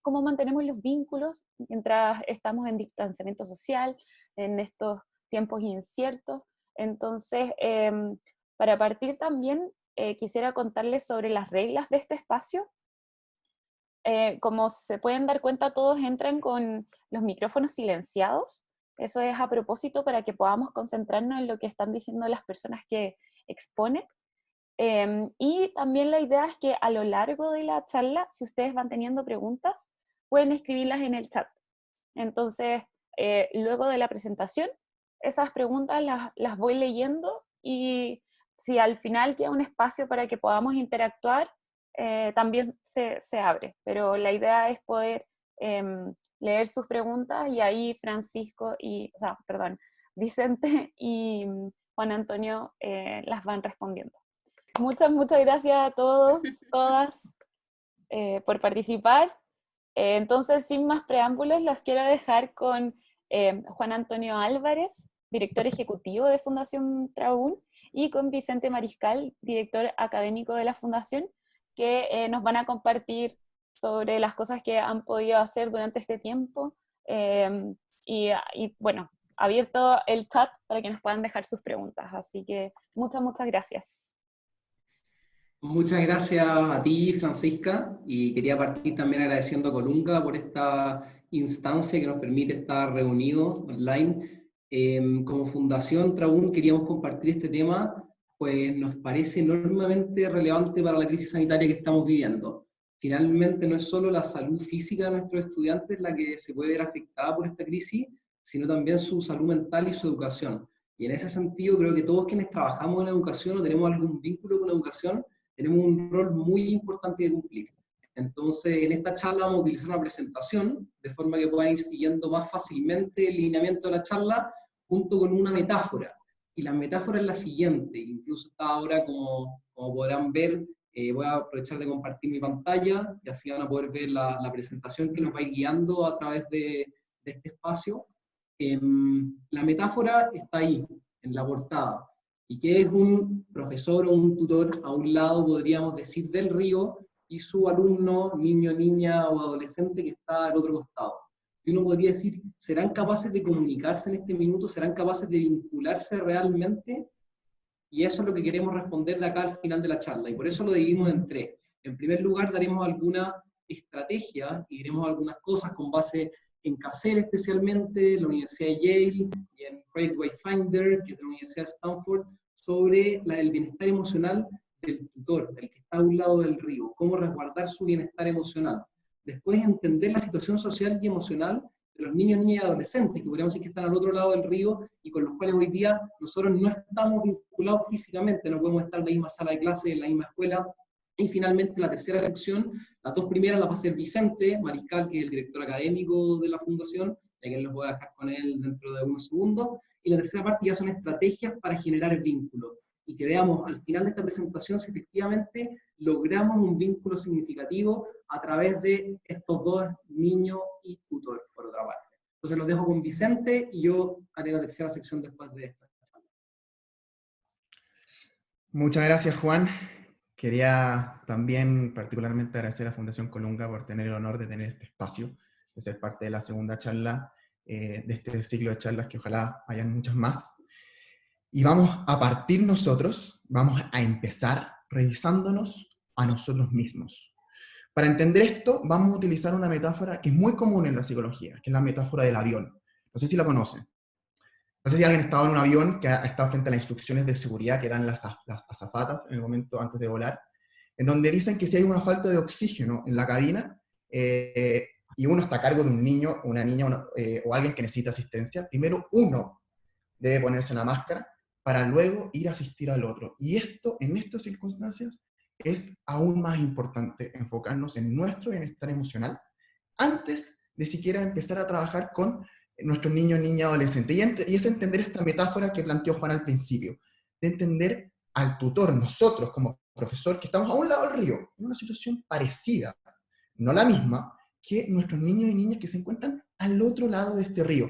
cómo mantenemos los vínculos mientras estamos en distanciamiento social, en estos tiempos inciertos. Entonces, para partir también, quisiera contarles sobre las reglas de este espacio. Como se pueden dar cuenta, todos entran con los micrófonos silenciados. Eso es a propósito para que podamos concentrarnos en lo que están diciendo las personas que exponen. Y también la idea es que a lo largo de la charla, si ustedes van teniendo preguntas, pueden escribirlas en el chat. Entonces, luego de la presentación, esas preguntas las voy leyendo, y si al final queda un espacio para que podamos interactuar, también se abre. Pero la idea es poder leer sus preguntas, y ahí Vicente y Juan Antonio las van respondiendo. Muchas gracias a todos, todas, por participar. Entonces, sin más preámbulos, los quiero dejar con Juan Antonio Álvarez, director ejecutivo de Fundación Trabún, y con Vicente Mariscal, director académico de la Fundación, que nos van a compartir sobre las cosas que han podido hacer durante este tiempo. Y bueno, abierto el chat para que nos puedan dejar sus preguntas. Así que muchas gracias. Muchas gracias a ti, Francisca, y quería partir también agradeciendo a Colunga por esta instancia que nos permite estar reunidos online. Como Fundación Trabún queríamos compartir este tema, pues nos parece enormemente relevante para la crisis sanitaria que estamos viviendo. Finalmente no es solo la salud física de nuestros estudiantes la que se puede ver afectada por esta crisis, sino también su salud mental y su educación. Y en ese sentido creo que todos quienes trabajamos en educación o tenemos algún vínculo con la educación, tenemos un rol muy importante que cumplir. Entonces, en esta charla vamos a utilizar una presentación, de forma que puedan ir siguiendo más fácilmente el lineamiento de la charla, junto con una metáfora. Y la metáfora es la siguiente, incluso está ahora, como podrán ver, voy a aprovechar de compartir mi pantalla, y así van a poder ver la presentación que nos va a ir guiando a través de este espacio. La metáfora está ahí, en la portada. Y que es un profesor o un tutor a un lado, podríamos decir, del río, y su alumno, niño, niña o adolescente que está al otro costado. Y uno podría decir, ¿serán capaces de comunicarse en este minuto? ¿Serán capaces de vincularse realmente? Y eso es lo que queremos responder de acá al final de la charla, y por eso lo dividimos en tres. En primer lugar, daremos alguna estrategia y diremos algunas cosas con base en CASER, especialmente, la Universidad de Yale, y en Project Wayfinder, que es de la Universidad de Stanford, sobre el bienestar emocional del tutor, del que está a un lado del río, cómo resguardar su bienestar emocional. Después, entender la situación social y emocional de los niños, niñas y adolescentes, que podríamos decir que están al otro lado del río, y con los cuales hoy día nosotros no estamos vinculados físicamente, no podemos estar en la misma sala de clase, en la misma escuela. Y finalmente, la tercera sección, las dos primeras las va a hacer Vicente Mariscal, que es el director académico de la Fundación, y que los voy a dejar con él dentro de unos segundos. Y la tercera parte ya son estrategias para generar vínculos, y que veamos al final de esta presentación si efectivamente logramos un vínculo significativo a través de estos dos, niños y tutor, por otra parte. Entonces los dejo con Vicente, y yo haré la tercera sección después de esta. Muchas gracias, Juan. Quería también particularmente agradecer a Fundación Colunga por tener el honor de tener este espacio, de ser parte de la segunda charla de este ciclo de charlas, que ojalá hayan muchas más. Y vamos a partir nosotros, vamos a empezar revisándonos a nosotros mismos. Para entender esto, vamos a utilizar una metáfora que es muy común en la psicología, que es la metáfora del avión. No sé si la conocen. No sé si alguien ha estado en un avión que ha estado frente a las instrucciones de seguridad que dan las azafatas en el momento antes de volar, en donde dicen que si hay una falta de oxígeno en la cabina, y uno está a cargo de un niño, una niña, o alguien que necesita asistencia, primero uno debe ponerse la máscara para luego ir a asistir al otro. Y esto, en estas circunstancias, es aún más importante enfocarnos en nuestro bienestar emocional antes de siquiera empezar a trabajar con nuestros niños, niñas, adolescentes. Y es entender esta metáfora que planteó Juan al principio, de entender al tutor, nosotros como profesor, que estamos a un lado del río, en una situación parecida, no la misma, que nuestros niños y niñas que se encuentran al otro lado de este río,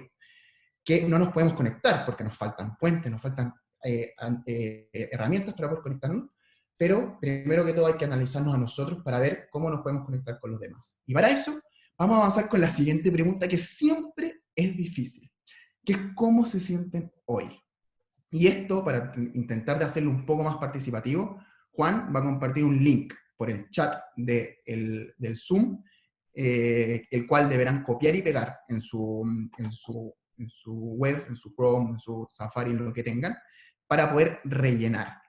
que no nos podemos conectar porque nos faltan puentes, nos faltan herramientas para poder conectarnos, pero primero que todo hay que analizarnos a nosotros para ver cómo nos podemos conectar con los demás. Y para eso Vamos a avanzar con la siguiente pregunta, que siempre es difícil, que es ¿cómo se sienten hoy? Y esto, para intentar de hacerlo un poco más participativo, Juan va a compartir un link por el chat del Zoom, el cual deberán copiar y pegar en su web, en su Chrome, en su Safari, en lo que tengan, para poder rellenar.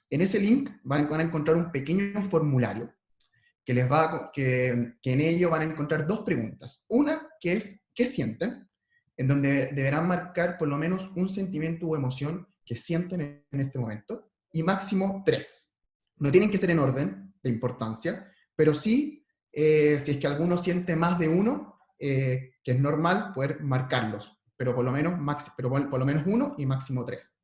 En ese link van a encontrar un pequeño formulario que en ello van a encontrar dos preguntas. Una, que es ¿qué sienten? En donde deberán marcar por lo menos un sentimiento o emoción que sienten en este momento, y máximo 3. No tienen que ser en orden de importancia, pero sí, si es que alguno siente más de uno, que es normal, poder marcarlos, pero por lo menos, por lo menos 1 y máximo 3.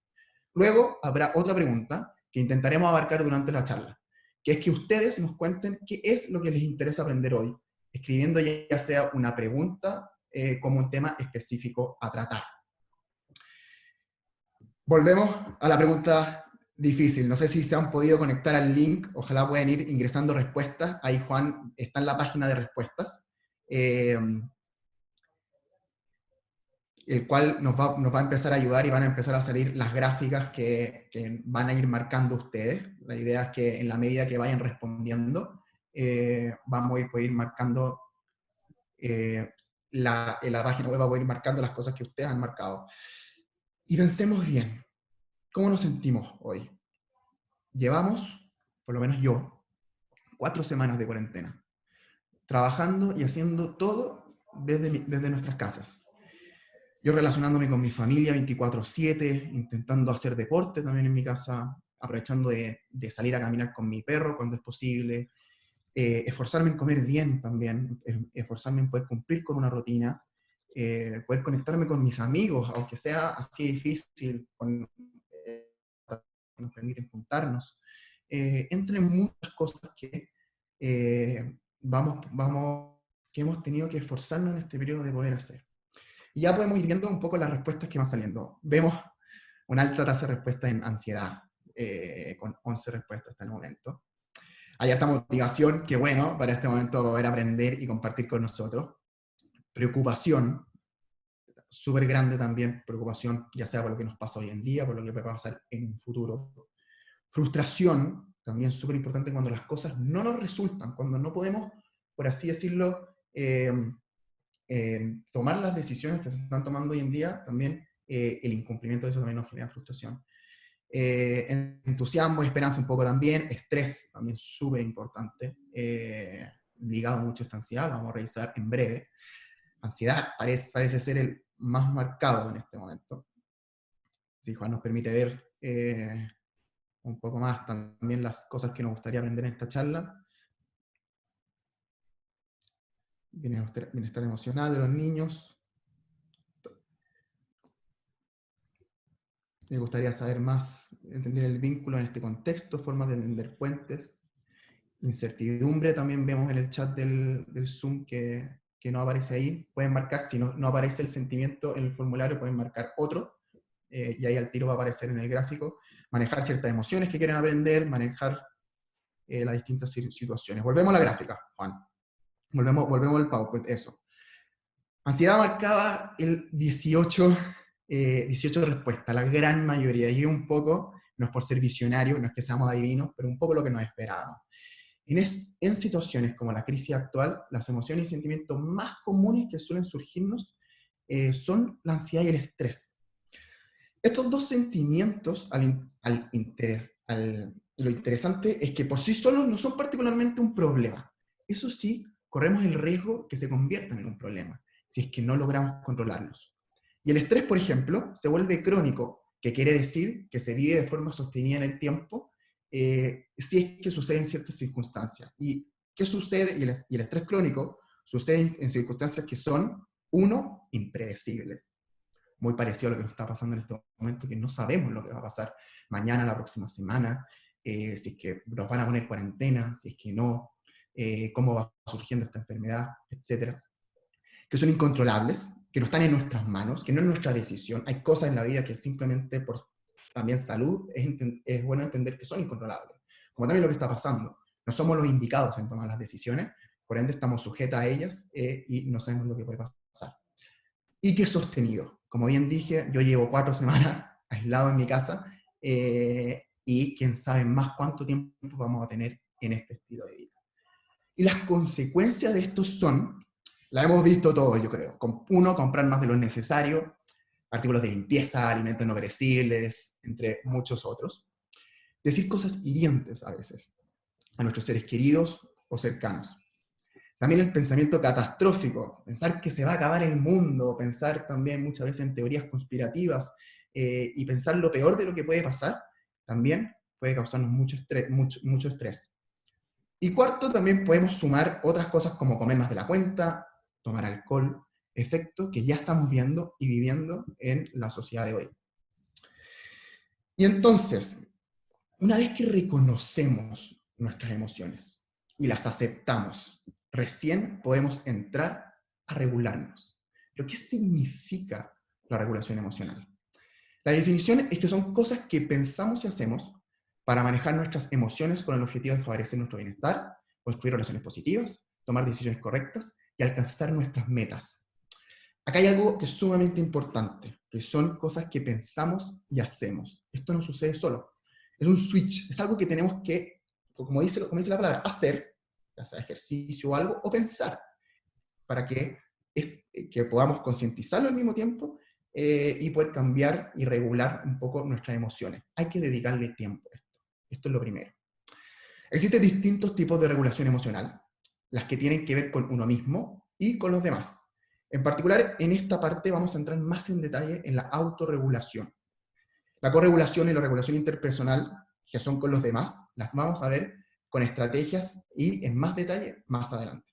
Luego habrá otra pregunta que intentaremos abarcar durante la charla, que es que ustedes nos cuenten qué es lo que les interesa aprender hoy, escribiendo ya sea una pregunta como un tema específico a tratar. Volvemos a la pregunta difícil. No sé si se han podido conectar al link, ojalá puedan ir ingresando respuestas. Ahí Juan está en la página de respuestas, el cual nos va a empezar a ayudar y van a empezar a salir las gráficas que van a ir marcando ustedes. La idea es que en la medida que vayan respondiendo, vamos a poder ir marcando, en la página web va a poder ir marcando las cosas que ustedes han marcado. Y pensemos bien, ¿cómo nos sentimos hoy? Llevamos, por lo menos yo, 4 semanas de cuarentena, trabajando y haciendo todo desde nuestras casas. Yo relacionándome con mi familia 24/7, intentando hacer deporte también en mi casa, aprovechando de salir a caminar con mi perro cuando es posible, esforzarme en comer bien también, esforzarme en poder cumplir con una rutina, poder conectarme con mis amigos, aunque sea así difícil, nos permiten juntarnos, entre muchas cosas que que hemos tenido que esforzarnos en este periodo de poder hacer. Y ya podemos ir viendo un poco las respuestas que van saliendo. Vemos una alta tasa de respuesta en ansiedad, con 11 respuestas hasta el momento. Hay harta motivación, que bueno, para este momento poder aprender y compartir con nosotros. Preocupación, súper grande también, preocupación ya sea por lo que nos pasa hoy en día, por lo que puede pasar en un futuro. Frustración, también súper importante cuando las cosas no nos resultan, cuando no podemos, por así decirlo, tomar las decisiones que se están tomando hoy en día, también el incumplimiento de eso también nos genera frustración. Entusiasmo y esperanza un poco también, estrés también súper importante, ligado mucho a esta ansiedad, lo vamos a revisar en breve. Ansiedad parece ser el más marcado en este momento. Si Juan nos permite ver un poco más también las cosas que nos gustaría aprender en esta charla. Bienestar emocional de los niños. Me gustaría saber más, entender el vínculo en este contexto, formas de entender puentes. Incertidumbre también vemos en el chat del Zoom que no aparece ahí. Pueden marcar, si no aparece el sentimiento en el formulario, pueden marcar otro, y ahí al tiro va a aparecer en el gráfico. Manejar ciertas emociones que quieren aprender, manejar las distintas situaciones. Volvemos a la gráfica, Juan. Volvemos al PowerPoint, eso. Ansiedad marcaba el 18 respuestas, la gran mayoría, y un poco, no es por ser visionario, no es que seamos adivinos, pero un poco lo que nos esperábamos. En situaciones como la crisis actual, las emociones y sentimientos más comunes que suelen surgirnos son la ansiedad y el estrés. Estos dos sentimientos, lo interesante es que por sí solos no son particularmente un problema. Eso sí, corremos el riesgo que se conviertan en un problema, si es que no logramos controlarlos. Y el estrés, por ejemplo, se vuelve crónico, que quiere decir que se vive de forma sostenida en el tiempo, si es que sucede en ciertas circunstancias. ¿Y qué sucede? Y el estrés crónico sucede en circunstancias que son, uno, impredecibles. Muy parecido a lo que nos está pasando en este momento, que no sabemos lo que va a pasar mañana, la próxima semana, si es que nos van a poner cuarentena, si es que no, cómo va surgiendo esta enfermedad, etcétera. Que son incontrolables, que no están en nuestras manos, que no es nuestra decisión. Hay cosas en la vida que simplemente por también salud es bueno entender que son incontrolables. Como también lo que está pasando. No somos los indicados en tomar las decisiones, por ende estamos sujetas a ellas y no sabemos lo que puede pasar. Y que es sostenido. Como bien dije, yo llevo 4 semanas aislado en mi casa y quién sabe más cuánto tiempo vamos a tener en este estilo de vida. Y las consecuencias de esto son, la hemos visto todos, yo creo. Uno, comprar más de lo necesario, artículos de limpieza, alimentos no perecibles, entre muchos otros. Decir cosas hirientes a veces a nuestros seres queridos o cercanos. También el pensamiento catastrófico, pensar que se va a acabar el mundo, pensar también muchas veces en teorías conspirativas y pensar lo peor de lo que puede pasar, también puede causarnos mucho estrés. Y cuarto, también podemos sumar otras cosas como comer más de la cuenta, tomar alcohol, efecto que ya estamos viendo y viviendo en la sociedad de hoy. Y entonces, una vez que reconocemos nuestras emociones y las aceptamos, recién podemos entrar a regularnos. ¿Pero qué significa la regulación emocional? La definición es que son cosas que pensamos y hacemos para manejar nuestras emociones con el objetivo de favorecer nuestro bienestar, construir relaciones positivas, tomar decisiones correctas y alcanzar nuestras metas. Acá hay algo que es sumamente importante, que son cosas que pensamos y hacemos. Esto no sucede solo. Es un switch, es algo que tenemos que, como dice la palabra, hacer, ya sea ejercicio o algo, o pensar, para que podamos concientizarlo al mismo tiempo y poder cambiar y regular un poco nuestras emociones. Hay que dedicarle tiempo a esto. Esto es lo primero. Existen distintos tipos de regulación emocional, las que tienen que ver con uno mismo y con los demás. En particular, en esta parte vamos a entrar más en detalle en la autorregulación. La corregulación y la regulación interpersonal, que son con los demás, las vamos a ver con estrategias y en más detalle más adelante.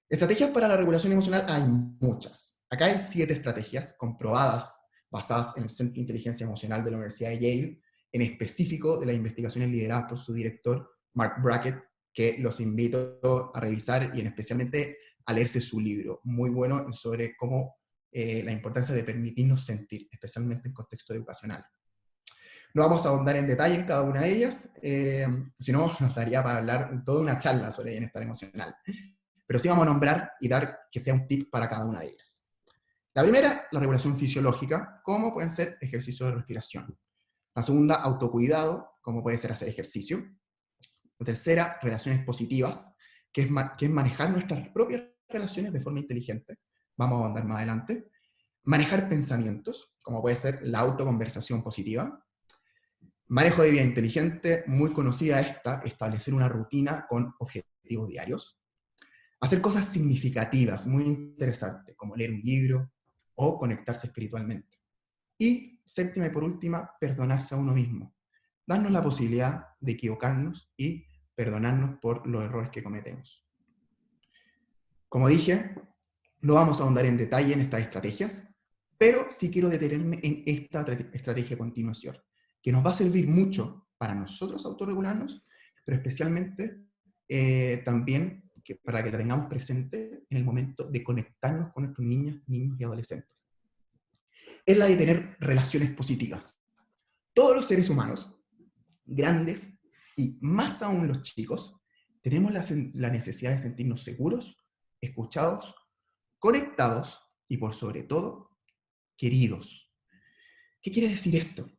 Estrategias para la regulación emocional hay muchas. Acá hay 7 estrategias comprobadas, basadas en el Centro de Inteligencia Emocional de la Universidad de Yale, en específico de las investigaciones lideradas por su director, Mark Brackett, que los invito a revisar y especialmente a leerse su libro, muy bueno sobre cómo la importancia de permitirnos sentir, especialmente en contexto educacional. No vamos a ahondar en detalle en cada una de ellas, si no nos daría para hablar toda una charla sobre bienestar emocional. Pero sí vamos a nombrar y dar que sea un tip para cada una de ellas. La primera, la regulación fisiológica, como pueden ser ejercicios de respiración. La segunda, autocuidado, como puede ser hacer ejercicio. La tercera, relaciones positivas, que es manejar nuestras propias relaciones de forma inteligente. Vamos a ahondar más adelante. Manejar pensamientos, como puede ser la autoconversación positiva. Manejo de vida inteligente, muy conocida esta, establecer una rutina con objetivos diarios. Hacer cosas significativas, muy interesantes, como leer un libro o conectarse espiritualmente. Y séptima y por última, perdonarse a uno mismo. Darnos la posibilidad de equivocarnos y perdonarnos por los errores que cometemos. Como dije, no vamos a ahondar en detalle en estas estrategias, pero sí quiero detenerme en esta estrategia a continuación, que nos va a servir mucho para nosotros autorregularnos, pero especialmente también para que la tengamos presente en el momento de conectarnos con nuestros niños y adolescentes. Es la de tener relaciones positivas. Todos los seres humanos, grandes y más aún los chicos, tenemos la necesidad de sentirnos seguros, escuchados, conectados y por sobre todo, queridos. ¿Qué quiere decir esto?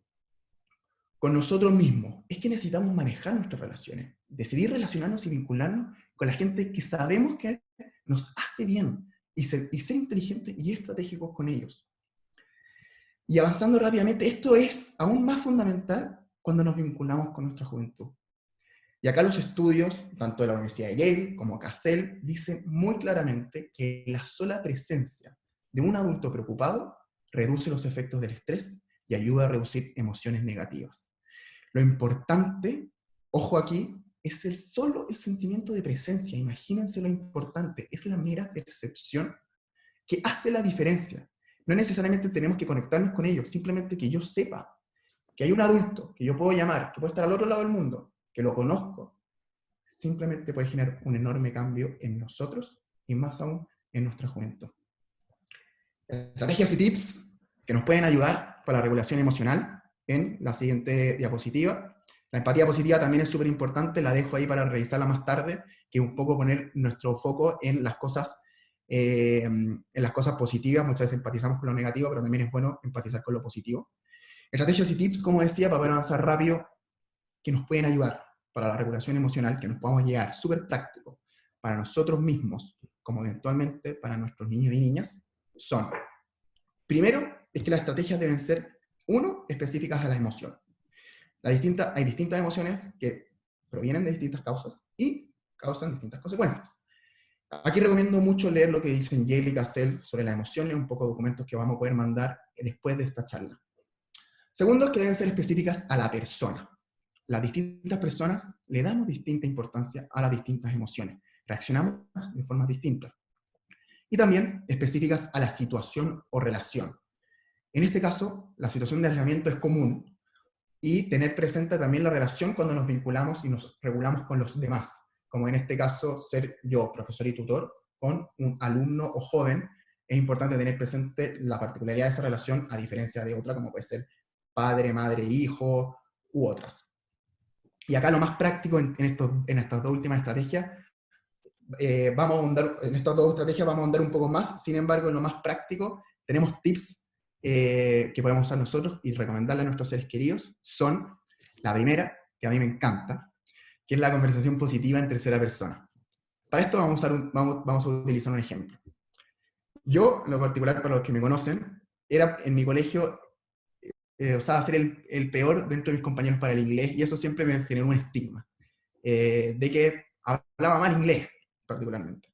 Con nosotros mismos. Es que necesitamos manejar nuestras relaciones, decidir relacionarnos y vincularnos con la gente que sabemos que nos hace bien y ser inteligentes y estratégicos con ellos. Y avanzando rápidamente, esto es aún más fundamental cuando nos vinculamos con nuestra juventud. Y acá los estudios, tanto de la Universidad de Yale como CASEL, dicen muy claramente que la sola presencia de un adulto preocupado reduce los efectos del estrés y ayuda a reducir emociones negativas. Lo importante, ojo aquí, es solo el sentimiento de presencia. Imagínense lo importante, es la mera percepción que hace la diferencia. No necesariamente tenemos que conectarnos con ellos, simplemente que yo sepa que hay un adulto que yo puedo llamar, que puede estar al otro lado del mundo, que lo conozco, simplemente puede generar un enorme cambio en nosotros y más aún en nuestra juventud. Estrategias y tips que nos pueden ayudar para la regulación emocional en la siguiente diapositiva. La empatía positiva también es súper importante, la dejo ahí para revisarla más tarde, que es un poco poner nuestro foco en las cosas positivas. Muchas veces empatizamos con lo negativo, pero también es bueno empatizar con lo positivo. Estrategias y tips, como decía, para poder avanzar rápido, que nos pueden ayudar para la regulación emocional, que nos podamos llegar súper práctico para nosotros mismos, como eventualmente para nuestros niños y niñas, son: primero, es que las estrategias deben ser, uno, específicas a la emoción. Hay distintas emociones que provienen de distintas causas y causan distintas consecuencias. Aquí recomiendo mucho leer lo que dicen Yale y Cassell sobre las emociones, un poco de documentos que vamos a poder mandar después de esta charla. Segundo, que deben ser específicas a la persona. Las distintas personas le damos distinta importancia a las distintas emociones. Reaccionamos de formas distintas. Y también específicas a la situación o relación. En este caso, la situación de aislamiento es común, y tener presente también la relación cuando nos vinculamos y nos regulamos con los demás, como en este caso ser yo, profesor y tutor, con un alumno o joven. Es importante tener presente la particularidad de esa relación a diferencia de otra, como puede ser padre, madre, hijo, u otras. Y acá lo más práctico en estas dos últimas estrategias, vamos a ahondar un poco más. Sin embargo, en lo más práctico tenemos tips que podemos usar nosotros y recomendarle a nuestros seres queridos. Son, la primera, que a mí me encanta, que es la conversación positiva en tercera persona. Para esto vamos a utilizar un ejemplo. Yo, en lo particular, para los que me conocen, en mi colegio osaba ser el peor dentro de mis compañeros para el inglés, y eso siempre me generó un estigma, de que hablaba mal inglés, particularmente.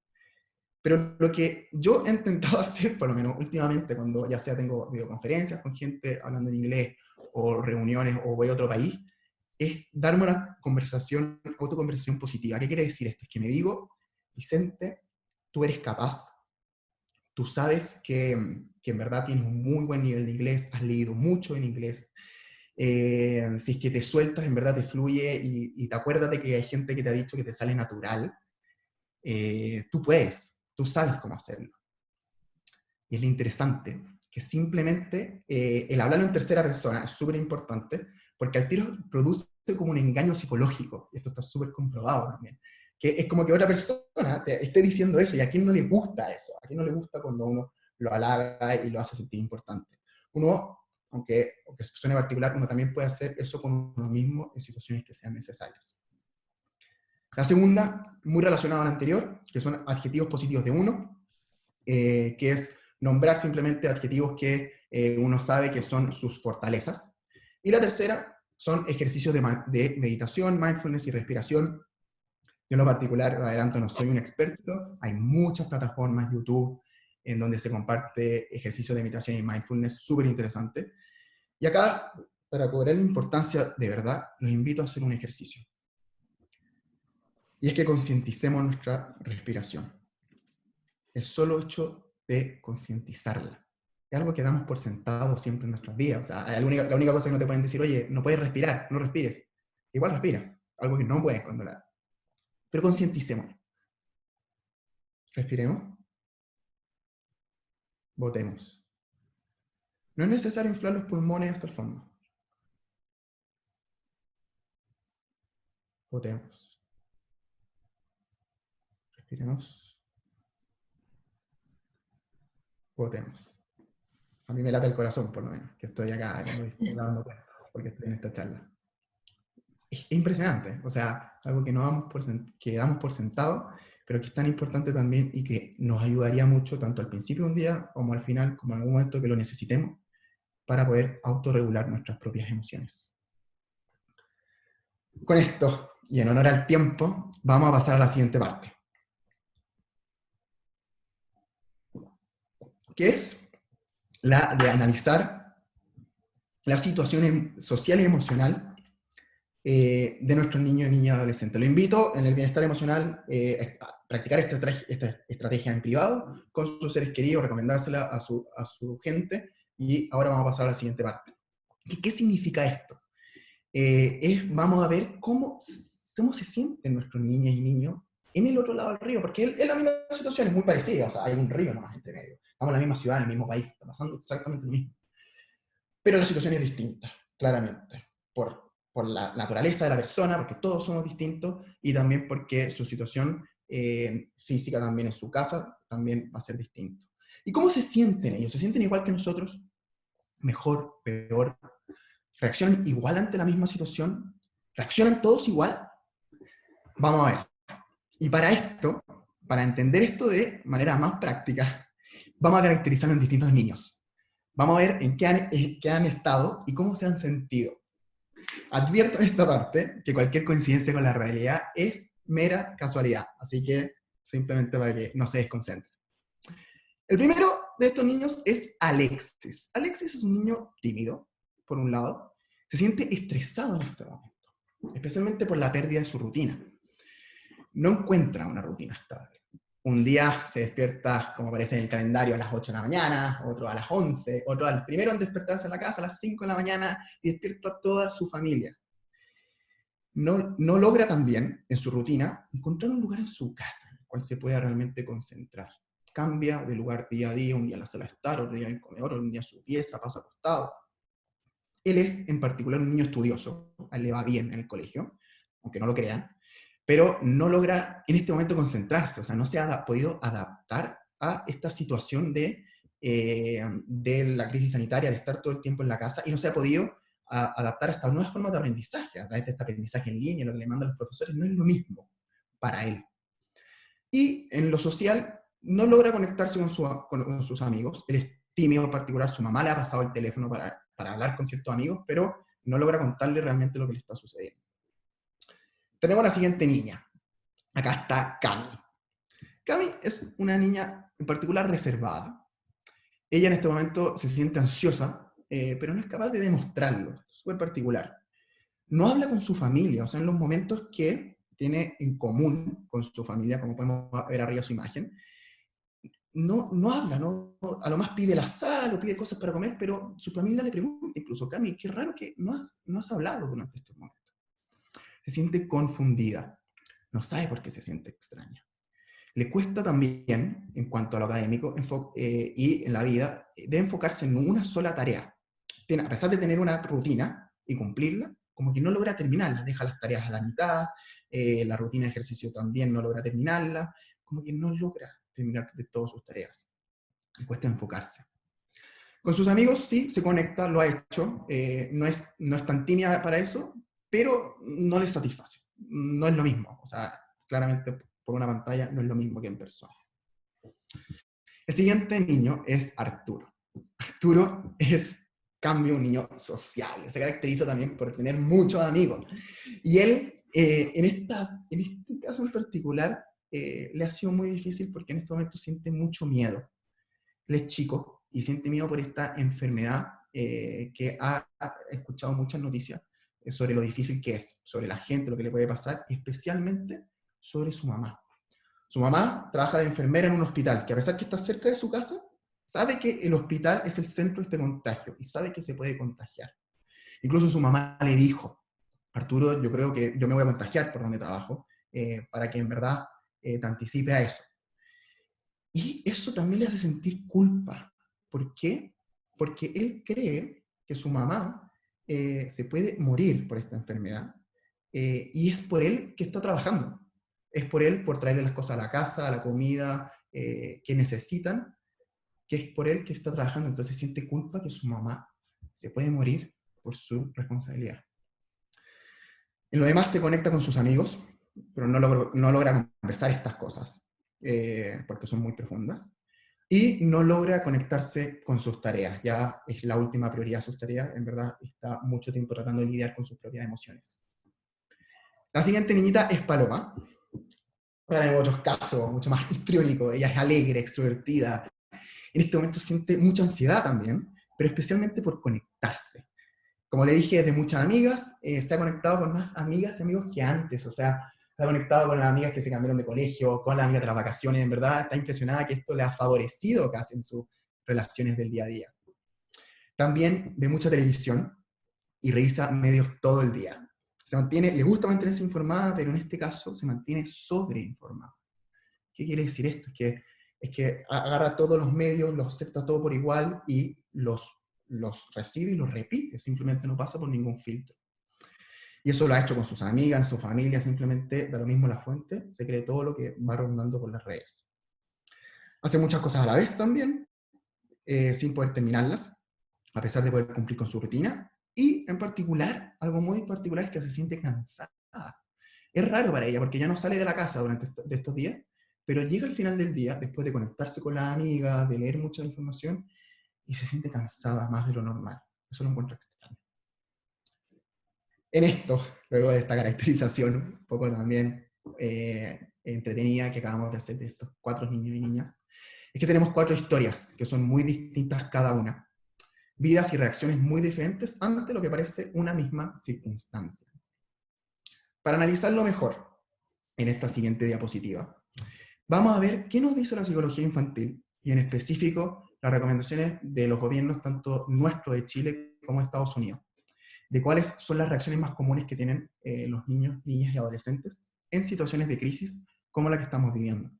Pero lo que yo he intentado hacer, por lo menos últimamente, cuando ya sea tengo videoconferencias con gente hablando en inglés, o reuniones, o voy a otro país, es darme una autoconversación positiva. ¿Qué quiere decir esto? Es que me digo: Vicente, tú eres capaz, tú sabes que en verdad tienes un muy buen nivel de inglés, has leído mucho en inglés, si es que te sueltas, en verdad te fluye, y te acuerdas de que hay gente que te ha dicho que te sale natural, tú puedes, tú sabes cómo hacerlo. Y es lo interesante, que simplemente el hablarlo en tercera persona es súper importante, porque al tiro produce como un engaño psicológico, y esto está súper comprobado también, que es como que otra persona te esté diciendo eso, y a quién no le gusta eso, a quién no le gusta cuando uno lo halaga y lo hace sentir importante. Uno, aunque suene particular, uno también puede hacer eso con uno mismo en situaciones que sean necesarias. La segunda, muy relacionada a la anterior, que son adjetivos positivos de uno, que es nombrar simplemente adjetivos que uno sabe que son sus fortalezas. Y la tercera son ejercicios de meditación, mindfulness y respiración. Yo en lo particular, adelanto, no soy un experto, hay muchas plataformas, YouTube, en donde se comparte ejercicios de meditación y mindfulness, súper interesante. Y acá, para cobrar la importancia de verdad, los invito a hacer un ejercicio. Y es que concienticemos nuestra respiración. El solo hecho de concientizarla es algo que damos por sentado siempre en nuestras vidas. O sea, la única cosa que no te pueden decir: oye, no puedes respirar, no respires. Igual respiras, algo que no puedes controlar. Pero concienticemos. Respiremos. Botemos. No es necesario inflar los pulmones hasta el fondo. Botemos. Respiremos. Botemos. A mí me late el corazón, por lo menos, que estoy acá, porque estoy en esta charla. Es impresionante, o sea, algo que damos por sentado, pero que es tan importante también y que nos ayudaría mucho tanto al principio de un día como al final, como en algún momento que lo necesitemos, para poder autorregular nuestras propias emociones. Con esto, y en honor al tiempo, vamos a pasar a la siguiente parte, que es la de analizar la situación social y emocional de nuestros niños y niñas adolescentes. Lo invito en el bienestar emocional a practicar esta estrategia en privado con sus seres queridos, recomendársela a su gente, y ahora vamos a pasar a la siguiente parte. ¿Qué significa esto? Vamos a ver cómo se sienten nuestros niñas y niños en el otro lado del río, porque es la misma situación, es muy parecida, o sea, hay un río nomás entre medio. Estamos en la misma ciudad, en el mismo país, está pasando exactamente lo mismo. Pero la situación es distinta, claramente, por por la naturaleza de la persona, porque todos somos distintos, y también porque su situación física también en su casa también va a ser distinto. ¿Y cómo se sienten ellos? ¿Se sienten igual que nosotros? ¿Mejor? ¿Peor? ¿Reaccionan igual ante la misma situación? ¿Reaccionan todos igual? Vamos a ver. Y para esto, para entender esto de manera más práctica, vamos a caracterizarlo en distintos niños. Vamos a ver en qué han estado y cómo se han sentido. Advierto en esta parte que cualquier coincidencia con la realidad es mera casualidad, así que simplemente para que no se desconcentren. El primero de estos niños es Alexis. Alexis es un niño tímido, por un lado. Se siente estresado en este momento, especialmente por la pérdida de su rutina. No encuentra una rutina estable. Un día se despierta, como aparece en el calendario, a las 8 de la mañana, otro a las 11, otro al primero en despertarse en la casa a las 5 de la mañana y despierta a toda su familia. No logra también, en su rutina, encontrar un lugar en su casa en el cual se pueda realmente concentrar. Cambia de lugar día a día, un día en la sala de estar, otro día en el comedor, un día en su pieza, pasa acostado. Él es, en particular, un niño estudioso, a él le va bien en el colegio, aunque no lo crean, pero no logra en este momento concentrarse, o sea, no se ha podido adaptar a esta situación de la crisis sanitaria, de estar todo el tiempo en la casa, y no se ha podido adaptar a estas nuevas formas de aprendizaje, a través de este aprendizaje en línea, lo que le mandan los profesores, no es lo mismo para él. Y en lo social, no logra conectarse con sus amigos, él es tímido en particular, su mamá le ha pasado el teléfono para hablar con ciertos amigos, pero no logra contarle realmente lo que le está sucediendo. Tenemos la siguiente niña. Acá está Cami. Cami es una niña en particular reservada. Ella en este momento se siente ansiosa, pero no es capaz de demostrarlo. Es súper particular. No habla con su familia, o sea, en los momentos que tiene en común con su familia, como podemos ver arriba su imagen, no habla, a lo más pide la sal o pide cosas para comer, pero su familia le pregunta incluso, Cami, qué raro que no has hablado durante estos momentos. Se siente confundida, no sabe por qué se siente extraña. Le cuesta también, en cuanto a lo académico y en la vida, de enfocarse en una sola tarea. A pesar de tener una rutina y cumplirla, como que no logra terminarla, deja las tareas a la mitad, la rutina de ejercicio también no logra terminarla, como que no logra terminar de todas sus tareas. Le cuesta enfocarse. Con sus amigos sí, se conecta, lo ha hecho, no es tan tímida para eso, pero no le satisface. No es lo mismo, o sea, claramente por una pantalla no es lo mismo que en persona. El siguiente niño es Arturo. Arturo es, cambio, un niño social, se caracteriza también por tener muchos amigos. Y él, en este caso en particular, le ha sido muy difícil porque en este momento siente mucho miedo. Él es chico y siente miedo por esta enfermedad que ha escuchado muchas noticias sobre lo difícil que es, sobre la gente, lo que le puede pasar, especialmente sobre su mamá. Su mamá trabaja de enfermera en un hospital, que a pesar que está cerca de su casa, sabe que el hospital es el centro de este contagio y sabe que se puede contagiar. Incluso su mamá le dijo, Arturo, yo creo que yo me voy a contagiar por donde trabajo, para que en verdad te anticipe a eso. Y eso también le hace sentir culpa. ¿Por qué? Porque él cree que su mamá se puede morir por esta enfermedad y es por él que está trabajando. Es por él, por traerle las cosas a la casa, a la comida que necesitan, que es por él que está trabajando. Entonces siente culpa que su mamá se puede morir por su responsabilidad. En lo demás se conecta con sus amigos, pero no logra conversar estas cosas, porque son muy profundas. Y no logra conectarse con sus tareas. Ya es la última prioridad sus tareas. En verdad está mucho tiempo tratando de lidiar con sus propias emociones. La siguiente niñita es Paloma. Ahora tenemos otros casos, mucho más histriónico. Ella es alegre, extrovertida. En este momento siente mucha ansiedad también, pero especialmente por conectarse. Como le dije, es de muchas amigas, se ha conectado con más amigas y amigos que antes. O sea, se ha conectado con las amigas que se cambiaron de colegio, con las amigas de las vacaciones. En verdad está impresionada que esto le ha favorecido casi en sus relaciones del día a día. También ve mucha televisión y revisa medios todo el día. Le gusta mantenerse informada, pero en este caso se mantiene sobreinformada. ¿Qué quiere decir esto? Es que agarra todos los medios, los acepta todo por igual y los recibe y los repite, simplemente no pasa por ningún filtro. Y eso lo ha hecho con sus amigas, en su familia, simplemente da lo mismo la fuente, se cree todo lo que va rondando por las redes. Hace muchas cosas a la vez también, sin poder terminarlas, a pesar de poder cumplir con su rutina. Y en particular, algo muy particular es que se siente cansada. Es raro para ella, porque ya no sale de la casa durante estos días, pero llega al final del día, después de conectarse con la amiga, de leer mucha información, y se siente cansada más de lo normal. Eso lo encuentro extraño. En esto, luego de esta caracterización un poco también entretenida que acabamos de hacer de estos 4 niños y niñas, es que tenemos 4 historias que son muy distintas cada una. Vidas y reacciones muy diferentes ante lo que parece una misma circunstancia. Para analizarlo mejor, en esta siguiente diapositiva, vamos a ver qué nos dice la psicología infantil, y en específico las recomendaciones de los gobiernos, tanto nuestro de Chile como de Estados Unidos, de cuáles son las reacciones más comunes que tienen los niños, niñas y adolescentes en situaciones de crisis como la que estamos viviendo.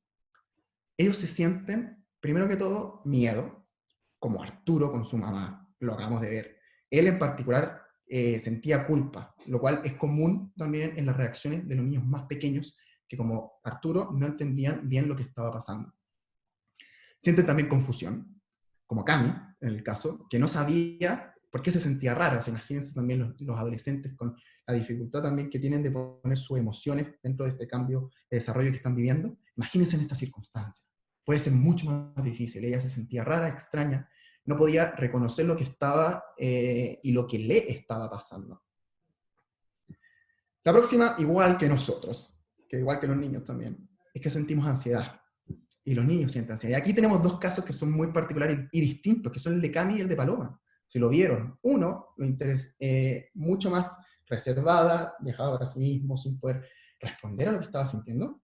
Ellos se sienten, primero que todo, miedo, como Arturo con su mamá, lo acabamos de ver. Él en particular sentía culpa, lo cual es común también en las reacciones de los niños más pequeños, que como Arturo no entendían bien lo que estaba pasando. Sienten también confusión, como Cami, en el caso, que no sabía por qué se sentía rara. O sea, imagínense también los adolescentes con la dificultad también que tienen de poner sus emociones dentro de este cambio de desarrollo que están viviendo. Imagínense en estas circunstancias. Puede ser mucho más difícil. Ella se sentía rara, extraña, no podía reconocer lo que estaba y lo que le estaba pasando. La próxima, igual que nosotros, que igual que los niños también, es que sentimos ansiedad. Y los niños sienten ansiedad. Y aquí tenemos 2 casos que son muy particulares y distintos, que son el de Cami y el de Paloma. Si lo vieron, uno, mucho más reservada, dejada para sí mismo, sin poder responder a lo que estaba sintiendo.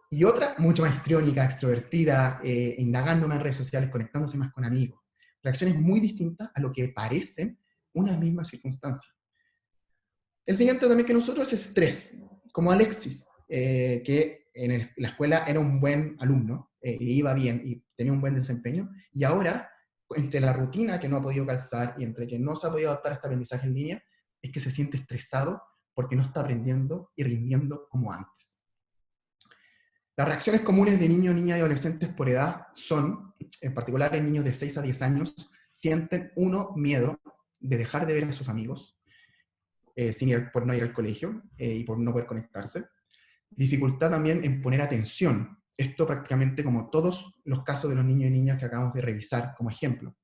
Y otra, mucho más histriónica, extrovertida, indagándome en redes sociales, conectándose más con amigos. Reacciones muy distintas a lo que parecen una misma circunstancia. El siguiente también que nosotros es estrés, como Alexis, que en la escuela era un buen alumno, y iba bien y tenía un buen desempeño, y ahora, entre la rutina que no ha podido calzar y entre que no se ha podido adaptar a este aprendizaje en línea, es que se siente estresado porque no está aprendiendo y rindiendo como antes. Las reacciones comunes de niños, niñas y adolescentes por edad son, en particular en niños de 6 a 10 años, sienten miedo de dejar de ver a sus amigos, por no ir al colegio y por no poder conectarse. Dificultad también en poner atención. Esto prácticamente como todos los casos de los niños y niñas que acabamos de revisar como ejemplo.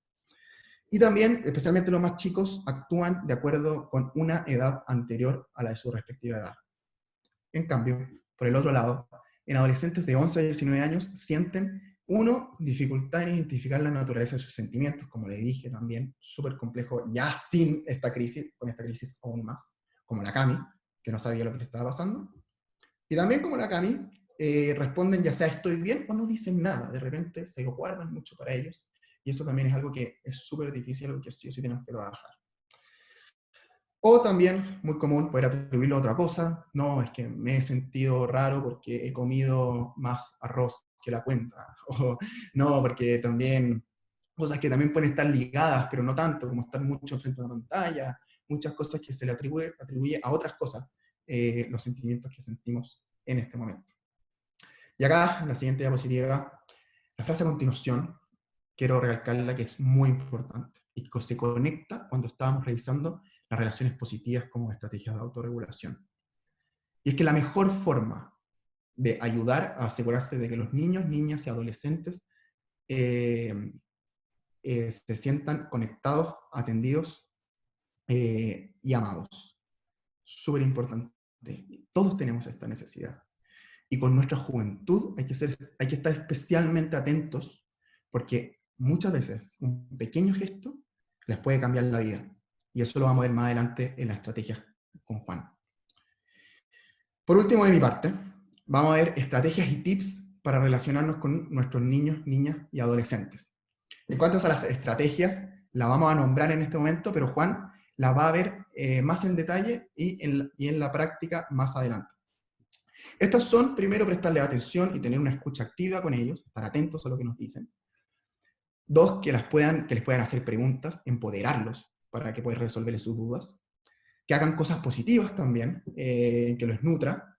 Y también, especialmente los más chicos, actúan de acuerdo con una edad anterior a la de su respectiva edad. En cambio, por el otro lado, en adolescentes de 11 a 19 años sienten, dificultad en identificar la naturaleza de sus sentimientos, como le dije también, súper complejo, ya sin esta crisis, con esta crisis aún más, como la Cami, que no sabía lo que le estaba pasando. Y también como la Cami, responden ya sea estoy bien o no dicen nada, de repente se lo guardan mucho para ellos, y eso también es algo que es súper difícil, algo que sí o sí tenemos que trabajar. O también, muy común, poder atribuirlo a otra cosa, no, es que me he sentido raro porque he comido más arroz que la cuenta, o no, porque también, cosas que también pueden estar ligadas, pero no tanto, como estar mucho frente a una pantalla, muchas cosas que se le atribuye a otras cosas, los sentimientos que sentimos en este momento. Y acá, en la siguiente diapositiva, la frase a continuación, quiero recalcarla que es muy importante, y que se conecta cuando estábamos revisando las relaciones positivas como estrategias de autorregulación. Y es que la mejor forma de ayudar a asegurarse de que los niños, niñas y adolescentes se sientan conectados, atendidos y amados. Súper importante. Todos tenemos esta necesidad. Y con nuestra juventud hay que estar especialmente atentos porque muchas veces un pequeño gesto les puede cambiar la vida. Y eso lo vamos a ver más adelante en la estrategia con Juan. Por último, de mi parte, vamos a ver estrategias y tips para relacionarnos con nuestros niños, niñas y adolescentes. En cuanto a las estrategias, la vamos a nombrar en este momento, pero Juan la va a ver más en detalle y en la práctica más adelante. Estas son, primero, prestarle atención y tener una escucha activa con ellos, estar atentos a lo que nos dicen. 2, que les puedan hacer preguntas, empoderarlos para que puedan resolverles sus dudas. que hagan cosas positivas también, que los nutra,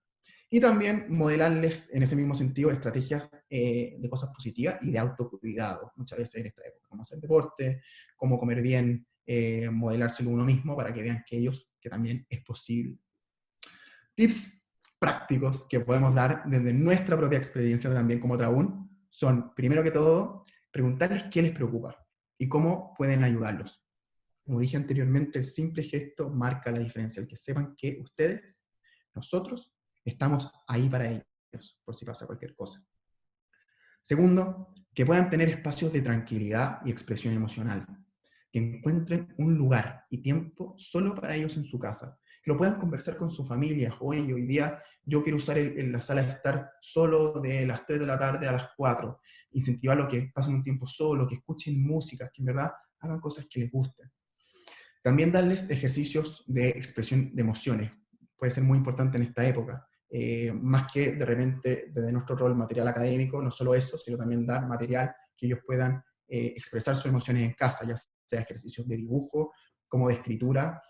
y también modelarles en ese mismo sentido estrategias de cosas positivas y de autocuidado, muchas veces en esta época, como hacer deporte, cómo comer bien, modelárselo uno mismo para que vean que también es posible. Tips prácticos que podemos dar desde nuestra propia experiencia también como Trabún son, primero que todo, preguntarles qué les preocupa y cómo pueden ayudarlos. Como dije anteriormente, el simple gesto marca la diferencia, el que sepan que ustedes, nosotros, estamos ahí para ellos, por si pasa cualquier cosa. Segundo, que puedan tener espacios de tranquilidad y expresión emocional, que encuentren un lugar y tiempo solo para ellos en su casa, que lo puedan conversar con su familia. Oye, hoy día yo quiero usar la sala de estar solo de las 3 de la tarde a las 4, incentivar lo que pasen un tiempo solo, que escuchen música, que en verdad hagan cosas que les gusten. También darles ejercicios de expresión de emociones, puede ser muy importante en esta época, más que de repente desde nuestro rol material académico, no solo eso, sino también dar material que ellos puedan expresar sus emociones en casa, ya sea ejercicios de dibujo, como de escritura,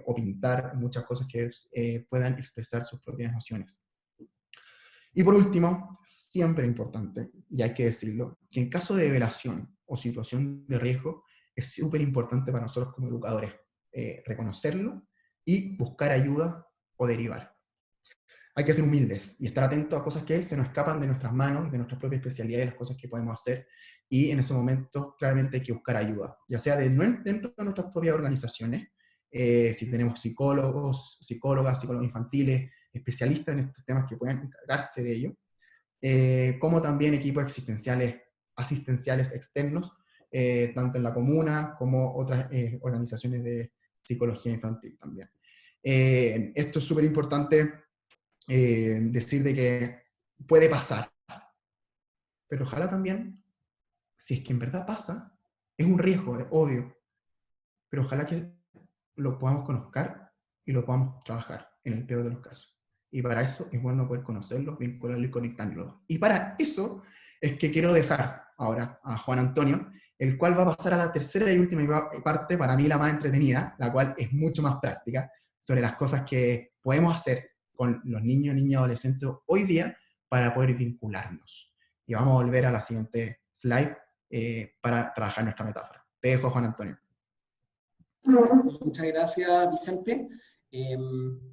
o pintar, muchas cosas que puedan expresar sus propias emociones. Y por último, siempre importante, y hay que decirlo, que en caso de develación o situación de riesgo, es súper importante para nosotros como educadores reconocerlo y buscar ayuda o derivar. Hay que ser humildes y estar atentos a cosas que se nos escapan de nuestras manos, de nuestra propia especialidad y las cosas que podemos hacer, y en ese momento claramente hay que buscar ayuda, ya sea dentro de nuestras propias organizaciones, si tenemos psicólogos, psicólogas, psicólogos infantiles, especialistas en estos temas que puedan encargarse de ello, como también equipos asistenciales externos, tanto en la comuna como otras organizaciones de psicología infantil también. Esto es súper importante decir de que puede pasar, pero ojalá también, si es que en verdad pasa, es un riesgo, es obvio, pero ojalá que lo podamos conocer y lo podamos trabajar en el peor de los casos. Y para eso es bueno poder conocerlos, vincularlos y conectarlos. Y para eso es que quiero dejar ahora a Juan Antonio, el cual va a pasar a la tercera y última parte, para mí la más entretenida, la cual es mucho más práctica, sobre las cosas que podemos hacer con los niños, niñas, adolescentes hoy día para poder vincularnos. Y vamos a volver a la siguiente slide para trabajar nuestra metáfora. Te dejo, Juan Antonio. Muchas gracias, Vicente.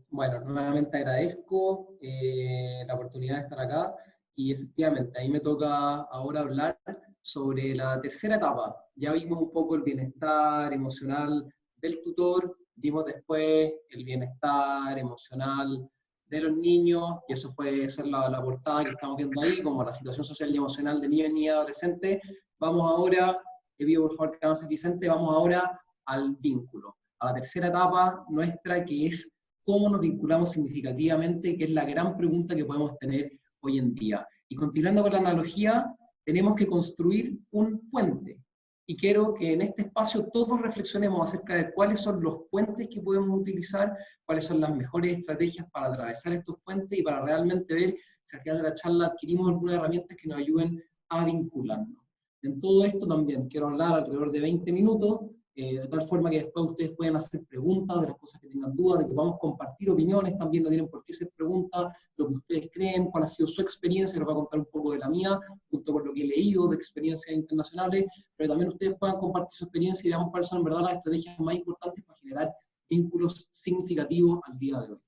Bueno, nuevamente agradezco la oportunidad de estar acá y efectivamente ahí me toca ahora hablar sobre la tercera etapa. Ya vimos un poco el bienestar emocional del tutor, vimos después el bienestar emocional de los niños, y eso puede ser la portada que estamos viendo ahí, como la situación social y emocional de niños y niñas adolescentes. Vamos ahora, te pido por favor que avance, Vicente, vamos ahora al vínculo, a la tercera etapa nuestra, que es cómo nos vinculamos significativamente, que es la gran pregunta que podemos tener hoy en día. Y continuando con la analogía, tenemos que construir un puente. Y quiero que en este espacio todos reflexionemos acerca de cuáles son los puentes que podemos utilizar, cuáles son las mejores estrategias para atravesar estos puentes y para realmente ver si al final de la charla adquirimos algunas herramientas que nos ayuden a vincularnos. En todo esto también quiero hablar alrededor de 20 minutos, de tal forma que después ustedes puedan hacer preguntas de las cosas que tengan dudas, de que podamos compartir opiniones, también no tienen por qué hacer preguntas, lo que ustedes creen, cuál ha sido su experiencia, les voy a contar un poco de la mía, junto con lo que he leído de experiencias internacionales, pero también ustedes puedan compartir su experiencia y veamos cuáles son en verdad las estrategias más importantes para generar vínculos significativos al día de hoy.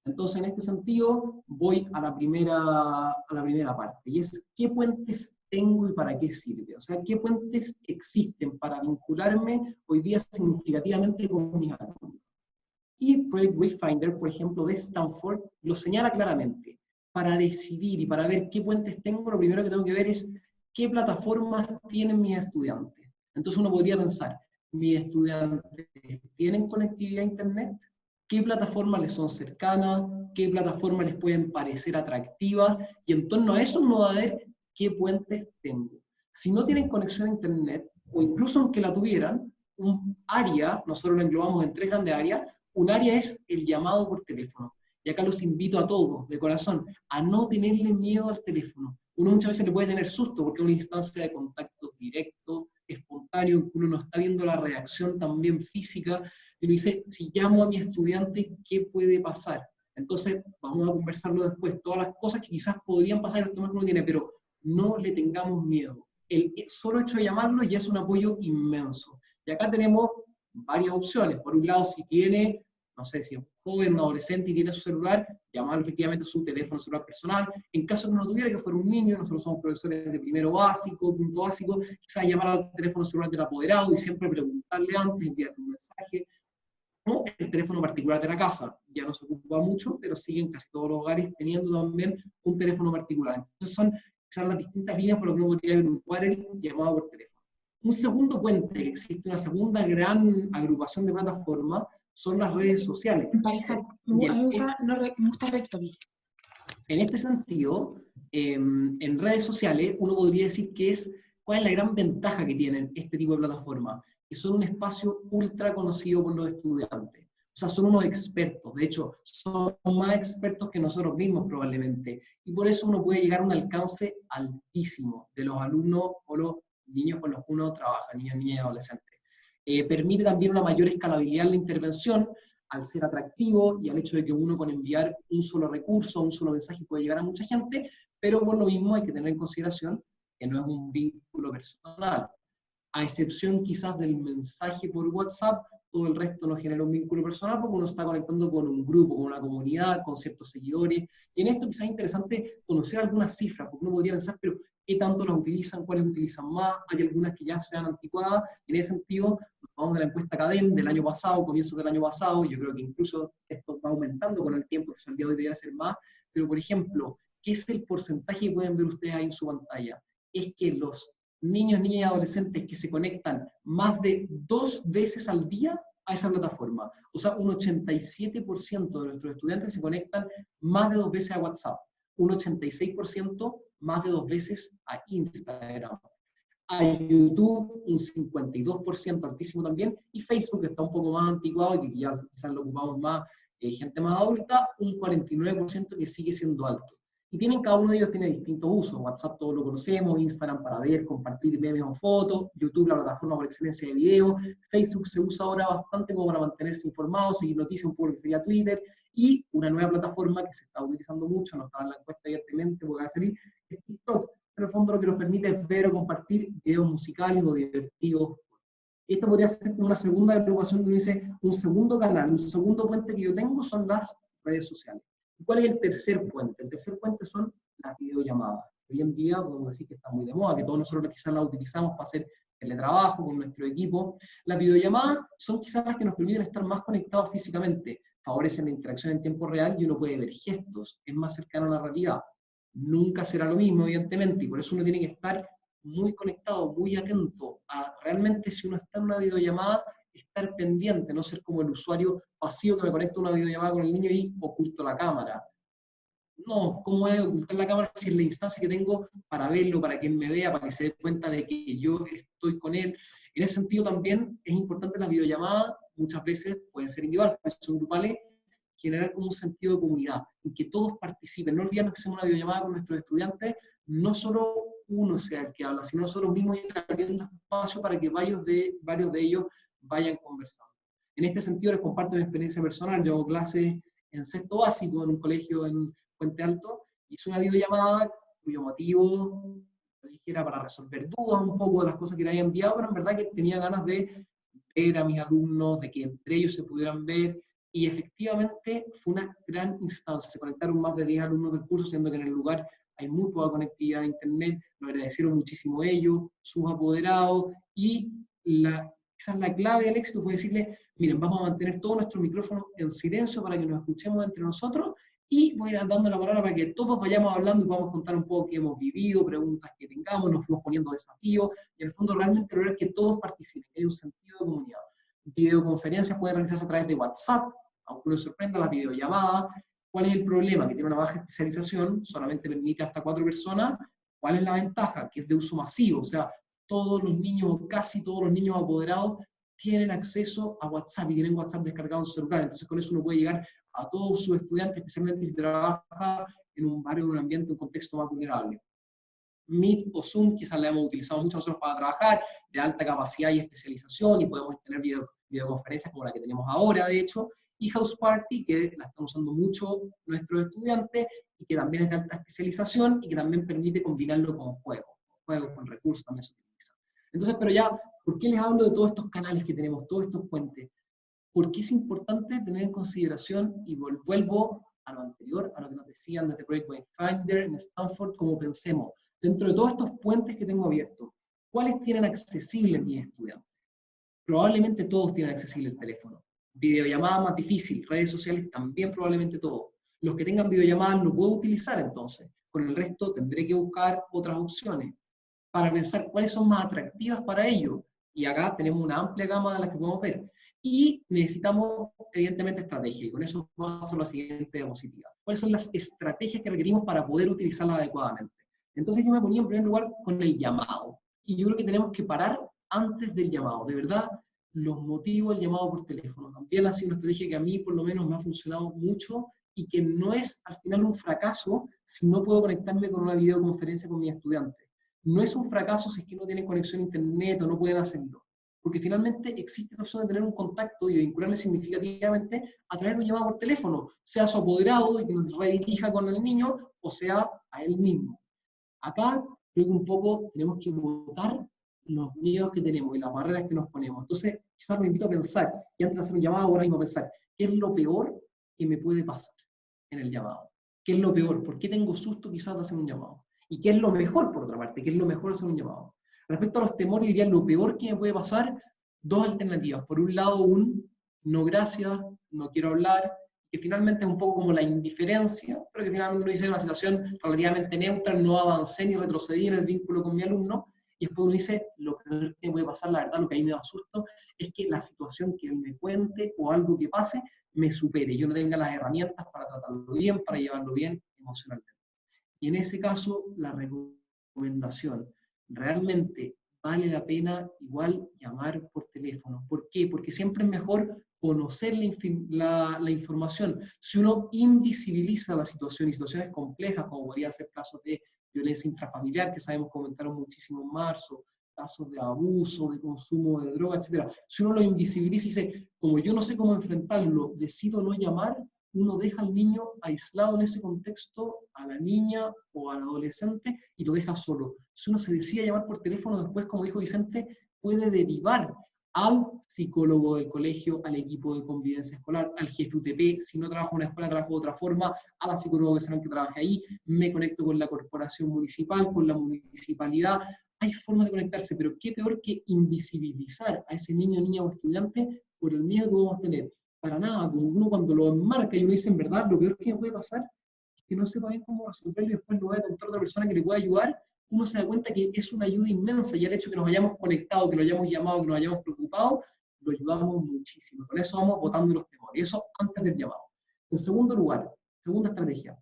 Entonces, en este sentido, voy a la primera parte, y es ¿qué puentes tengo y para qué sirve? O sea, ¿qué puentes existen para vincularme hoy día significativamente con mis alumnos? Y Project Wayfinder, por ejemplo, de Stanford, lo señala claramente. Para decidir y para ver qué puentes tengo, lo primero que tengo que ver es qué plataformas tienen mis estudiantes. Entonces uno podría pensar, ¿mis estudiantes tienen conectividad a Internet? ¿Qué plataformas les son cercanas? ¿Qué plataformas les pueden parecer atractivas? Y en torno a eso uno va a ver qué puentes tengo. Si no tienen conexión a Internet, o incluso aunque la tuvieran, un área, nosotros lo englobamos en 3 grandes áreas, un área es el llamado por teléfono. Y acá los invito a todos, de corazón, a no tenerle miedo al teléfono. Uno muchas veces le puede tener susto porque es una instancia de contacto directo, espontáneo, uno no está viendo la reacción también física, y lo dice, si llamo a mi estudiante, ¿qué puede pasar? Entonces, vamos a conversarlo después, todas las cosas que quizás podrían pasar, el estudiante no tiene, pero no le tengamos miedo. El solo hecho de llamarlo ya es un apoyo inmenso. Y acá tenemos varias opciones. Por un lado, si tiene, no sé, si es un joven, un adolescente y tiene su celular, llamarlo efectivamente a su teléfono celular personal. En caso de que no tuviera, que fuera un niño, nosotros somos profesores de primero básico, punto básico, quizás llamar al teléfono celular del apoderado y siempre preguntarle antes, enviarle un mensaje. O el teléfono particular de la casa, ya no se ocupa mucho, pero siguen casi todos los hogares teniendo también un teléfono particular. Entonces son las distintas líneas por las que uno podría agrupar el llamado por teléfono. Un segundo puente, que existe una segunda gran agrupación de plataformas, son las redes sociales. Pareja, me gusta Rectory. En este sentido, en redes sociales, uno podría decir cuál es la gran ventaja que tienen este tipo de plataformas, que son un espacio ultra conocido por los estudiantes. O sea, son unos expertos, de hecho, son más expertos que nosotros mismos probablemente, y por eso uno puede llegar a un alcance altísimo de los alumnos o los niños con los que uno trabaja, niños, niñas y adolescentes. Permite también una mayor escalabilidad en la intervención, al ser atractivo y al hecho de que uno con enviar un solo recurso, un solo mensaje puede llegar a mucha gente, pero por lo mismo hay que tener en consideración que no es un vínculo personal. A excepción quizás del mensaje por WhatsApp, todo el resto no genera un vínculo personal porque uno está conectando con un grupo, con una comunidad, con ciertos seguidores. Y en esto quizás es interesante conocer algunas cifras, porque uno podría pensar, pero ¿qué tanto las utilizan? ¿Cuáles utilizan más? Hay algunas que ya se han anticuadas. En ese sentido, nos vamos de la encuesta CADEM del año pasado, comienzos del año pasado. Yo creo que incluso esto va aumentando con el tiempo, que el día de hoy debería ser más. Pero, por ejemplo, ¿qué es el porcentaje que pueden ver ustedes ahí en su pantalla? Es que los niños, niñas y adolescentes que se conectan más de 2 veces al día a esa plataforma. O sea, un 87% de nuestros estudiantes se conectan más de 2 veces a WhatsApp, un 86% más de 2 veces a Instagram, a YouTube un 52% altísimo también, y Facebook, que está un poco más anticuado y que ya quizás lo ocupamos más gente más adulta, un 49% que sigue siendo alto. Y cada uno de ellos tiene distintos usos. WhatsApp todos lo conocemos, Instagram para ver, compartir memes o fotos, YouTube la plataforma por excelencia de video, Facebook se usa ahora bastante como para mantenerse informado, seguir noticias, un poco lo que sería Twitter, y una nueva plataforma que se está utilizando mucho, no estaba en la encuesta evidentemente porque va a salir, es TikTok. En el fondo lo que nos permite es ver o compartir videos musicales o divertidos. Esta podría ser una segunda agrupación que uno dice, un segundo canal, un segundo puente que yo tengo son las redes sociales. ¿Cuál es el tercer puente? El tercer puente son las videollamadas. Hoy en día podemos decir que está muy de moda, que todos nosotros quizás las utilizamos para hacer teletrabajo con nuestro equipo. Las videollamadas son quizás las que nos permiten estar más conectados físicamente, favorecen la interacción en tiempo real y uno puede ver gestos, es más cercano a la realidad. Nunca será lo mismo, evidentemente, y por eso uno tiene que estar muy conectado, muy atento a realmente si uno está en una videollamada, estar pendiente, no ser como el usuario pasivo que me conecta a una videollamada con el niño y oculto la cámara. No, ¿cómo es ocultar la cámara si es la instancia que tengo para verlo, para que él me vea, para que se dé cuenta de que yo estoy con él? En ese sentido también es importante las videollamadas, muchas veces pueden ser individuales, son grupales, generar como un sentido de comunidad, en que todos participen, no olvidarnos que hacemos una videollamada con nuestros estudiantes, no solo uno sea el que habla, sino nosotros mismos ir abriendo espacio para que varios de ellos vayan conversando. En este sentido les comparto mi experiencia personal. Yo hago clases en sexto básico en un colegio en Puente Alto, hice una videollamada cuyo motivo era para resolver dudas un poco de las cosas que le había enviado, pero en verdad que tenía ganas de ver a mis alumnos, de que entre ellos se pudieran ver, y efectivamente fue una gran instancia. Se conectaron más de 10 alumnos del curso, siendo que en el lugar hay muy poca conectividad a internet, lo agradecieron muchísimo ellos, sus apoderados, y quizás la clave del éxito fue decirle, miren, vamos a mantener todos nuestros micrófonos en silencio para que nos escuchemos entre nosotros, y voy a ir dando la palabra para que todos vayamos hablando y podamos contar un poco qué hemos vivido, preguntas que tengamos, nos fuimos poniendo desafíos, y en el fondo realmente lograr que todos participen, que hay un sentido de comunidad. Videoconferencias pueden realizarse a través de WhatsApp, aunque uno sorprenda, las videollamadas. ¿Cuál es el problema? Que tiene una baja especialización, solamente permite hasta 4 personas. ¿Cuál es la ventaja? Que es de uso masivo, o sea, todos los niños o casi todos los niños apoderados tienen acceso a WhatsApp y tienen WhatsApp descargado en su celular. Entonces con eso uno puede llegar a todos sus estudiantes, especialmente si trabaja en un barrio, en un ambiente, un contexto más vulnerable. Meet o Zoom quizás la hemos utilizado mucho nosotros para trabajar, de alta capacidad y especialización, y podemos tener videoconferencias como la que tenemos ahora, de hecho, y House Party, que la están usando mucho nuestros estudiantes, y que también es de alta especialización, y que también permite combinarlo con juegos, con recursos también se utiliza. Entonces, pero ya, ¿por qué les hablo de todos estos canales que tenemos, todos estos puentes? Porque es importante tener en consideración, y vuelvo a lo anterior, a lo que nos decían desde Project Wayfinder en Stanford, como pensemos, dentro de todos estos puentes que tengo abiertos, ¿cuáles tienen accesible mis estudiantes? Probablemente todos tienen accesible el teléfono. Videollamada más difícil, redes sociales también probablemente todos. Los que tengan videollamadas lo puedo utilizar entonces. Con el resto tendré que buscar otras opciones para pensar cuáles son más atractivas para ellos. Y acá tenemos una amplia gama de las que podemos ver. Y necesitamos, evidentemente, estrategia. Y con eso vamos a hacer la siguiente diapositiva. ¿Cuáles son las estrategias que requerimos para poder utilizarlas adecuadamente? Entonces yo me ponía en primer lugar con el llamado. Y yo creo que tenemos que parar antes del llamado. De verdad, los motivos del llamado por teléfono. También ha sido una estrategia que a mí, por lo menos, me ha funcionado mucho y que no es, al final, un fracaso si no puedo conectarme con una videoconferencia con mis estudiantes. No es un fracaso si es que no tienen conexión a internet o no pueden hacerlo. Porque finalmente existe la opción de tener un contacto y vincularme significativamente a través de un llamado por teléfono, sea su apoderado y que nos redirija con el niño, o sea a él mismo. Acá creo que un poco tenemos que botar los miedos que tenemos y las barreras que nos ponemos. Entonces, quizás los invito a pensar, y antes de hacer un llamado, ahora mismo a pensar, ¿qué es lo peor que me puede pasar en el llamado? ¿Qué es lo peor? ¿Por qué tengo susto quizás de hacer un llamado? ¿Y qué es lo mejor, por otra parte? ¿Qué es lo mejor de hacer un llamado? Respecto a los temores, diría lo peor que me puede pasar, dos alternativas. Por un lado, un no gracias, no quiero hablar, que finalmente es un poco como la indiferencia, pero que finalmente uno dice una situación relativamente neutra, no avancé ni retrocedí en el vínculo con mi alumno, y después uno dice, lo peor que me puede pasar, la verdad, lo que a mí me da susto, es que la situación que él me cuente o algo que pase me supere, yo no tenga las herramientas para tratarlo bien, para llevarlo bien emocionalmente. Y en ese caso, la recomendación, realmente vale la pena igual llamar por teléfono. ¿Por qué? Porque siempre es mejor conocer la información. Si uno invisibiliza la situación y situaciones complejas, como podría ser casos de violencia intrafamiliar, que sabemos que aumentaron muchísimo en marzo, casos de abuso, de consumo de droga, etc. Si uno lo invisibiliza y dice, como yo no sé cómo enfrentarlo, decido no llamar, uno deja al niño aislado en ese contexto, a la niña o al adolescente, y lo deja solo. Si uno se decide llamar por teléfono, después, como dijo Vicente, puede derivar al psicólogo del colegio, al equipo de convivencia escolar, al jefe UTP, si no trabajo en una escuela, trabajo de otra forma, a la psicóloga que trabaje ahí, me conecto con la corporación municipal, con la municipalidad. Hay formas de conectarse, pero qué peor que invisibilizar a ese niño, niña o estudiante por el miedo que vamos a tener. Para nada, como uno cuando lo enmarca y uno dice en verdad, lo peor que me puede pasar es que no sepa bien cómo resolverlo y después lo voy a contar a otra persona que le pueda ayudar, uno se da cuenta que es una ayuda inmensa y el hecho de que nos hayamos conectado, que lo hayamos llamado, que nos hayamos preocupado, lo ayudamos muchísimo. Con eso vamos botando los temores. Eso antes del llamado. En segundo lugar, segunda estrategia,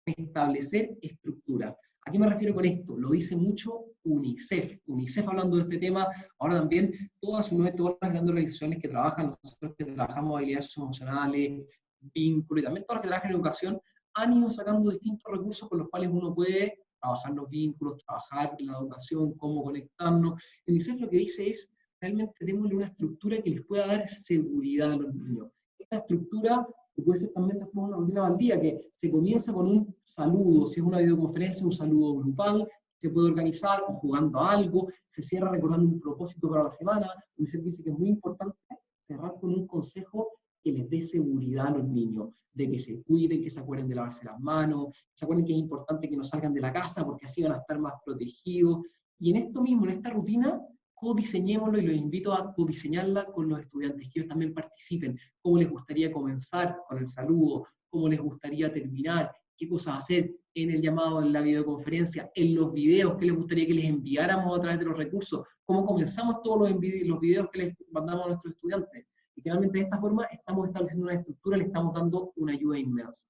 establecer estructura. ¿A qué me refiero con esto? Lo dice mucho UNICEF. UNICEF hablando de este tema, ahora también todas las grandes organizaciones que trabajan, nosotros que trabajamos habilidades emocionales, vínculos, y también todas las que trabajan en educación, han ido sacando distintos recursos con los cuales uno puede trabajar los vínculos, trabajar la educación, cómo conectarnos. UNICEF lo que dice es, realmente démosle una estructura que les pueda dar seguridad a los niños. Esta estructura que puede ser también después una rutina al día, que se comienza con un saludo, si es una videoconferencia, un saludo grupal, se puede organizar o jugando a algo, se cierra recordando un propósito para la semana. UNICEF dice que es muy importante cerrar con un consejo que les dé seguridad a los niños, de que se cuiden, que se acuerden de lavarse las manos, que se acuerden que es importante que no salgan de la casa porque así van a estar más protegidos. Y en esto mismo, en esta rutina, codiseñémoslo y los invito a codiseñarla con los estudiantes, que ellos también participen, cómo les gustaría comenzar con el saludo, cómo les gustaría terminar, qué cosas hacer en el llamado, en la videoconferencia, en los videos, qué les gustaría que les enviáramos a través de los recursos, cómo comenzamos todos los videos que les mandamos a nuestros estudiantes. Y finalmente de esta forma estamos estableciendo una estructura, le estamos dando una ayuda inmensa.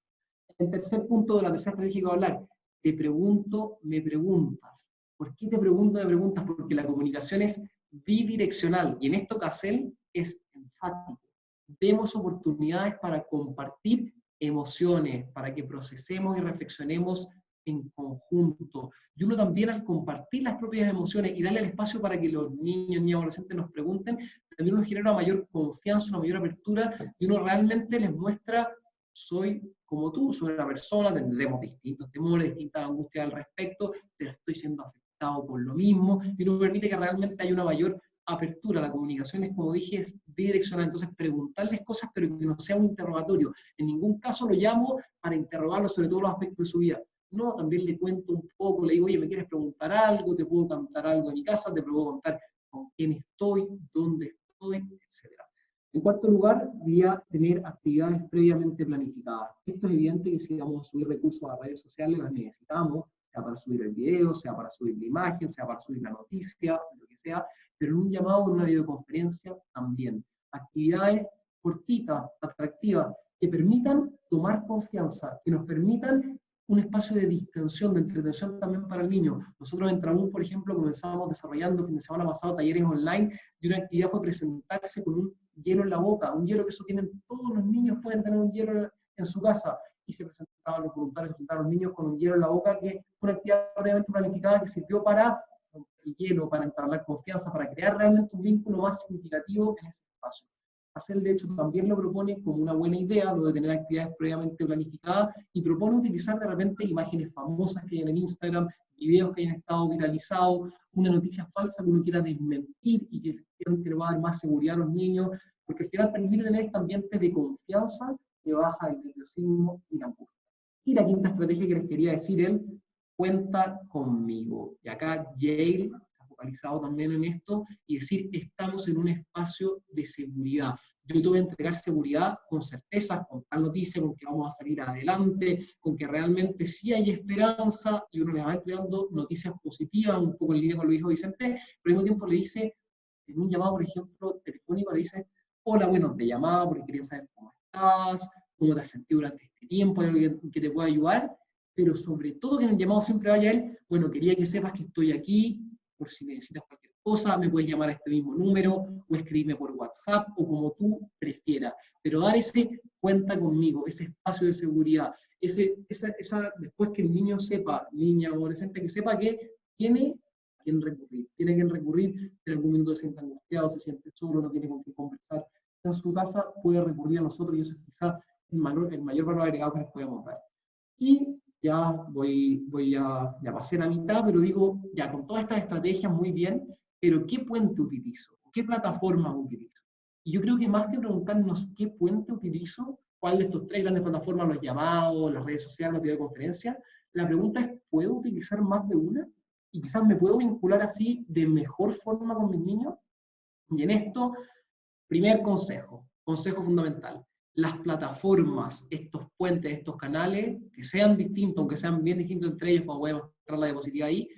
El tercer punto de la tercera estrategia que voy a hablar, te pregunto, me preguntas. ¿Por qué te pregunto, me preguntas? Porque la comunicación es bidireccional, y en esto CASEL es enfático. Demos oportunidades para compartir emociones, para que procesemos y reflexionemos en conjunto. Y uno también, al compartir las propias emociones y darle el espacio para que los niños y adolescentes nos pregunten, también uno genera una mayor confianza, una mayor apertura, y uno realmente les muestra, soy como tú, soy una persona, tendremos distintos temores, distintas angustias al respecto, pero estoy siendo afectado por lo mismo, y uno permite que realmente haya una mayor apertura. La comunicación es, como dije, es bidireccional, entonces preguntarles cosas, pero que no sea un interrogatorio. En ningún caso lo llamo para interrogarlo sobre todos los aspectos de su vida. No, también le cuento un poco, le digo, oye, ¿me quieres preguntar algo? ¿Te puedo contar algo de mi casa? ¿Te puedo contar con quién estoy? ¿Dónde estoy? Etcétera. En cuarto lugar, diría tener actividades previamente planificadas. Esto es evidente que si vamos a subir recursos a redes sociales, las necesitamos, sea para subir el video, sea para subir la imagen, sea para subir la noticia, lo que sea, pero en un llamado o en una videoconferencia también. Actividades cortitas, atractivas, que permitan tomar confianza, que nos permitan un espacio de distensión, de entretención también para el niño. Nosotros en Traún, por ejemplo, comenzamos desarrollando el fin de semana pasado talleres online, y una actividad fue presentarse con un hielo en la boca, un hielo que eso tienen todos los niños, pueden tener un hielo en su casa, y se presentaban los voluntarios, se presentaron los niños con un hielo en la boca, que fue una actividad previamente planificada que sirvió para el hielo, para entablar confianza, para crear realmente un vínculo más significativo en ese espacio. Hacer, de hecho, también lo propone como una buena idea, lo de tener actividades previamente planificadas, y propone utilizar de repente imágenes famosas que hay en el Instagram, videos que hayan estado viralizados, una noticia falsa que uno quiera desmentir y que efectivamente le va a dar más seguridad a los niños, porque al final permite tener este ambiente de confianza que baja el nerviosismo y la angustia. Y la quinta estrategia que les quería decir es, cuenta conmigo. Y acá Yale está focalizado también en esto, y decir, estamos en un espacio de seguridad. Yo te voy a entregar seguridad con certeza, con tal noticia, con que vamos a salir adelante, con que realmente sí hay esperanza, y uno les va entregando noticias positivas, un poco en línea con lo que dijo Vicente, pero al mismo tiempo le dice, en un llamado, por ejemplo, telefónico, le dice, hola, bueno, te llamaba porque quería saber cómo estás, cómo te has sentido durante este tiempo, hay algo que te pueda ayudar, pero sobre todo que en el llamado siempre vaya él, bueno, quería que sepas que estoy aquí, por si necesitas cualquier cosa, me puedes llamar a este mismo número, o escribirme por WhatsApp, o como tú prefieras, pero dar ese cuenta conmigo, ese espacio de seguridad, después que el niño sepa, niña o adolescente, que sepa que tiene a quien recurrir, si en algún momento se siente angustiado, se siente solo, no tiene con quién conversar, en su casa puede recurrir a nosotros, y eso es quizás el mayor valor agregado que les podemos dar. Y ya ya pasé la mitad, pero digo, ya con todas estas estrategias muy bien, pero ¿qué puente utilizo? ¿Qué plataforma utilizo? Y yo creo que más que preguntarnos qué puente utilizo, cuál de estos tres grandes plataformas, los llamados, las redes sociales, las videoconferencias, la pregunta es, ¿puedo utilizar más de una? Y quizás me puedo vincular así de mejor forma con mis niños. Y en esto, primer consejo fundamental. Las plataformas, estos puentes, estos canales, que sean distintos, aunque sean bien distintos entre ellos, como voy a mostrar la diapositiva ahí,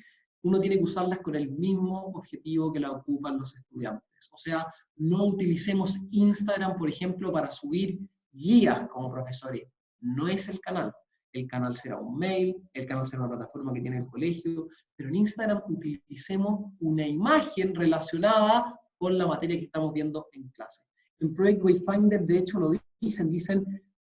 uno tiene que usarlas con el mismo objetivo que la ocupan los estudiantes. O sea, no utilicemos Instagram, por ejemplo, para subir guías como profesores. No es el canal. El canal será un mail, el canal será una plataforma que tiene el colegio, pero en Instagram utilicemos una imagen relacionada con la materia que estamos viendo en clase. En Project Wayfinder, de hecho, lo dicen,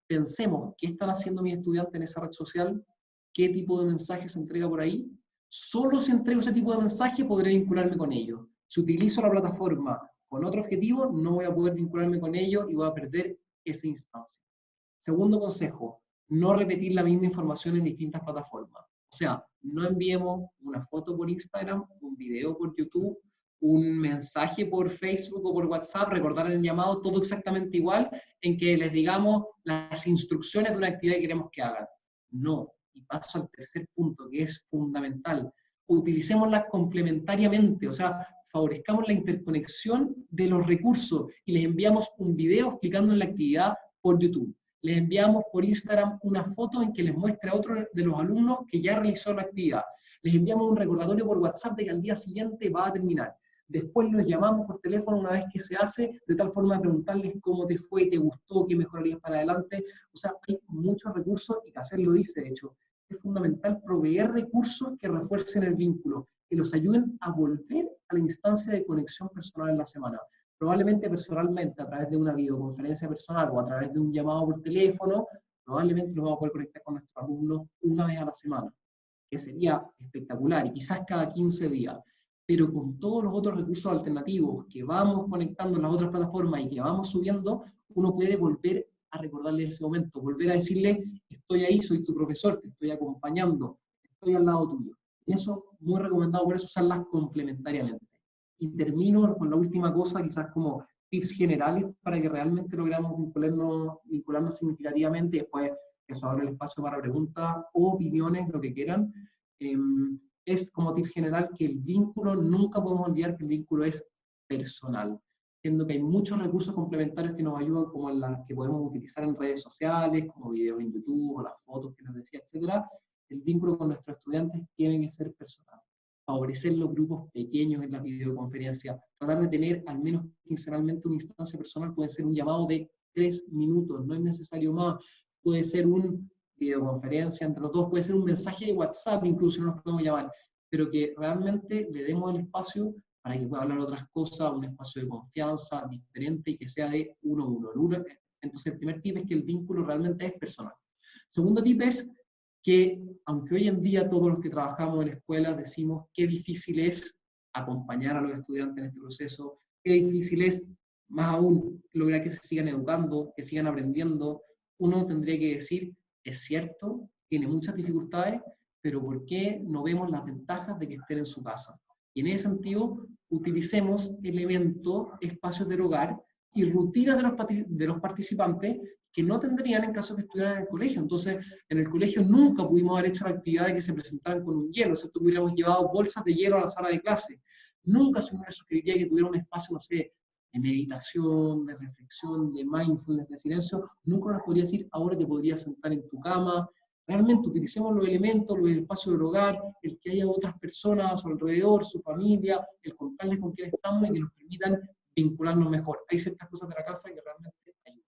pensemos, ¿qué están haciendo mis estudiantes en esa red social? ¿Qué tipo de mensaje se entrega por ahí? Solo si entrego ese tipo de mensaje podré vincularme con ellos. Si utilizo la plataforma con otro objetivo, no voy a poder vincularme con ellos y voy a perder esa instancia. Segundo consejo, no repetir la misma información en distintas plataformas. O sea, no enviemos una foto por Instagram, un video por YouTube, un mensaje por Facebook o por WhatsApp, recordar el llamado, todo exactamente igual, en que les digamos las instrucciones de una actividad que queremos que hagan. No. Y paso al tercer punto, que es fundamental. Utilicémoslas complementariamente, o sea, favorezcamos la interconexión de los recursos y les enviamos un video explicando la actividad por YouTube. Les enviamos por Instagram una foto en que les muestre a otro de los alumnos que ya realizó la actividad. Les enviamos un recordatorio por WhatsApp de que al día siguiente va a terminar. Después los llamamos por teléfono una vez que se hace, de tal forma de preguntarles cómo te fue, te gustó, qué mejorarías para adelante. O sea, hay muchos recursos, y Caser lo dice, de hecho, es fundamental proveer recursos que refuercen el vínculo, que los ayuden a volver a la instancia de conexión personal en la semana. Probablemente personalmente, a través de una videoconferencia personal o a través de un llamado por teléfono, probablemente nos vamos a poder conectar con nuestros alumnos una vez a la semana, que sería espectacular, y quizás cada 15 días. pero con todos los otros recursos alternativos que vamos conectando en las otras plataformas y que vamos subiendo, uno puede volver a recordarle ese momento, volver a decirle, estoy ahí, soy tu profesor, te estoy acompañando, estoy al lado tuyo. Y eso, muy recomendado, por eso usarlas complementariamente. Y termino con la última cosa, quizás como tips generales para que realmente logramos vincularnos significativamente. Después eso abre el espacio para preguntas o opiniones, lo que quieran. Es como tip general que el vínculo, nunca podemos olvidar que el vínculo es personal, siendo que hay muchos recursos complementarios que nos ayudan, como las que podemos utilizar en redes sociales, como videos en YouTube, o las fotos que les decía, etc. El vínculo con nuestros estudiantes tiene que ser personal. Favorecer los grupos pequeños en la videoconferencia, tratar de tener al menos quincenalmente una instancia personal, puede ser un llamado de 3 minutos, no es necesario más, puede ser una videoconferencia entre los dos, puede ser un mensaje de WhatsApp, incluso no nos podemos llamar, pero que realmente le demos el espacio para que pueda hablar otras cosas, un espacio de confianza diferente y que sea de uno a uno. Entonces el primer tip es que el vínculo realmente es personal. Segundo tip es que, aunque hoy en día todos los que trabajamos en escuelas decimos qué difícil es acompañar a los estudiantes en este proceso, qué difícil es, más aún, lograr que se sigan educando, que sigan aprendiendo, uno tendría que decir, es cierto, tiene muchas dificultades, pero ¿por qué no vemos las ventajas de que estén en su casa? Y en ese sentido, utilicemos elementos, espacios del hogar y rutinas de los participantes que no tendrían en caso de que estuvieran en el colegio. Entonces, en el colegio nunca pudimos haber hecho la actividad de que se presentaran con un hielo, ¿cierto? Hubiéramos llevado bolsas de hielo a la sala de clase. Nunca se hubiera sugeriría que tuviera un espacio, no sé, de meditación, de reflexión, de mindfulness, de silencio. Nunca nos podría decir, ahora te podrías sentar en tu cama. Realmente utilicemos los elementos, los espacios del hogar, el que haya otras personas a su alrededor, su familia, el contarles con quién estamos y que nos permitan vincularnos mejor. Hay ciertas cosas de la casa que realmente ayudan.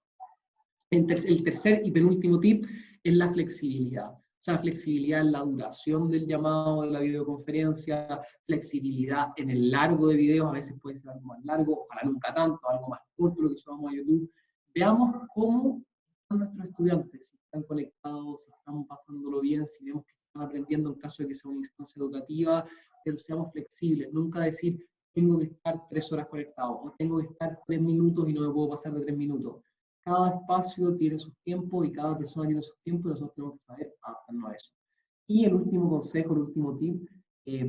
El tercer y penúltimo tip es la flexibilidad. O sea, flexibilidad en la duración del llamado, de la videoconferencia, flexibilidad en el largo de videos, a veces puede ser algo más largo, ojalá nunca tanto, algo más corto, lo que subamos a YouTube. Veamos cómo están nuestros estudiantes, si están conectados, si están pasándolo bien, si vemos que están aprendiendo en caso de que sea una instancia educativa, pero seamos flexibles, nunca decir, tengo que estar 3 horas conectado, o tengo que estar 3 minutos y no me puedo pasar de 3 minutos. Cada espacio tiene sus tiempos y cada persona tiene sus tiempos y nosotros tenemos que saber adaptarnos a eso. Y el último consejo, el último tip,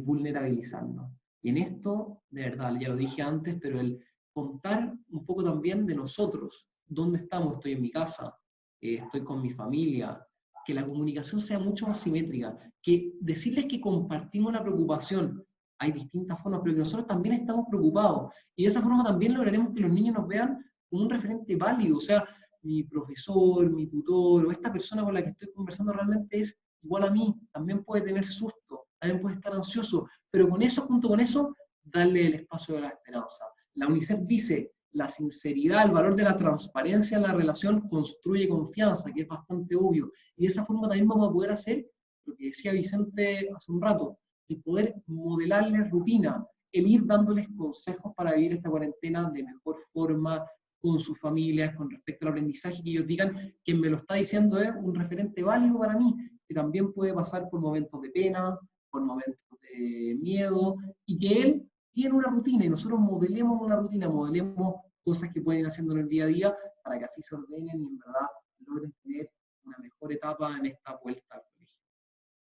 vulnerabilizarnos. Y en esto, de verdad, ya lo dije antes, pero el contar un poco también de nosotros. ¿Dónde estamos? Estoy en mi casa, estoy con mi familia. Que la comunicación sea mucho más simétrica. Que decirles que compartimos la preocupación. Hay distintas formas, pero que nosotros también estamos preocupados. Y de esa forma también lograremos que los niños nos vean como un referente válido, o sea, mi profesor, mi tutor, o esta persona con la que estoy conversando realmente es igual a mí, también puede tener susto, también puede estar ansioso, pero con eso, junto con eso, darle el espacio de la esperanza. La UNICEF dice, la sinceridad, el valor de la transparencia en la relación construye confianza, que es bastante obvio, y de esa forma también vamos a poder hacer lo que decía Vicente hace un rato, el poder modelarles rutina, el ir dándoles consejos para vivir esta cuarentena de mejor forma, con sus familias, con respecto al aprendizaje, que ellos digan, quien me lo está diciendo es un referente válido para mí, que también puede pasar por momentos de pena, por momentos de miedo, y que él tiene una rutina, y nosotros modelemos una rutina, modelemos cosas que pueden ir haciendo en el día a día, para que así se ordenen y en verdad logren tener una mejor etapa en esta vuelta al colegio.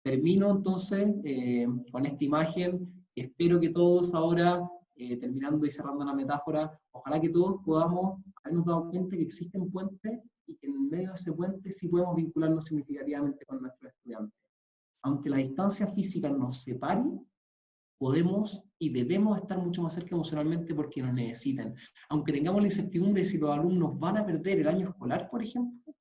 Termino entonces con esta imagen, espero que todos ahora, terminando y cerrando la metáfora, ojalá que todos podamos habernos dado cuenta que existen puentes y que en medio de ese puente sí podemos vincularnos significativamente con nuestros estudiantes. Aunque la distancia física nos separe, podemos y debemos estar mucho más cerca emocionalmente porque nos necesitan. Aunque tengamos la incertidumbre de si los alumnos van a perder el año escolar, por ejemplo,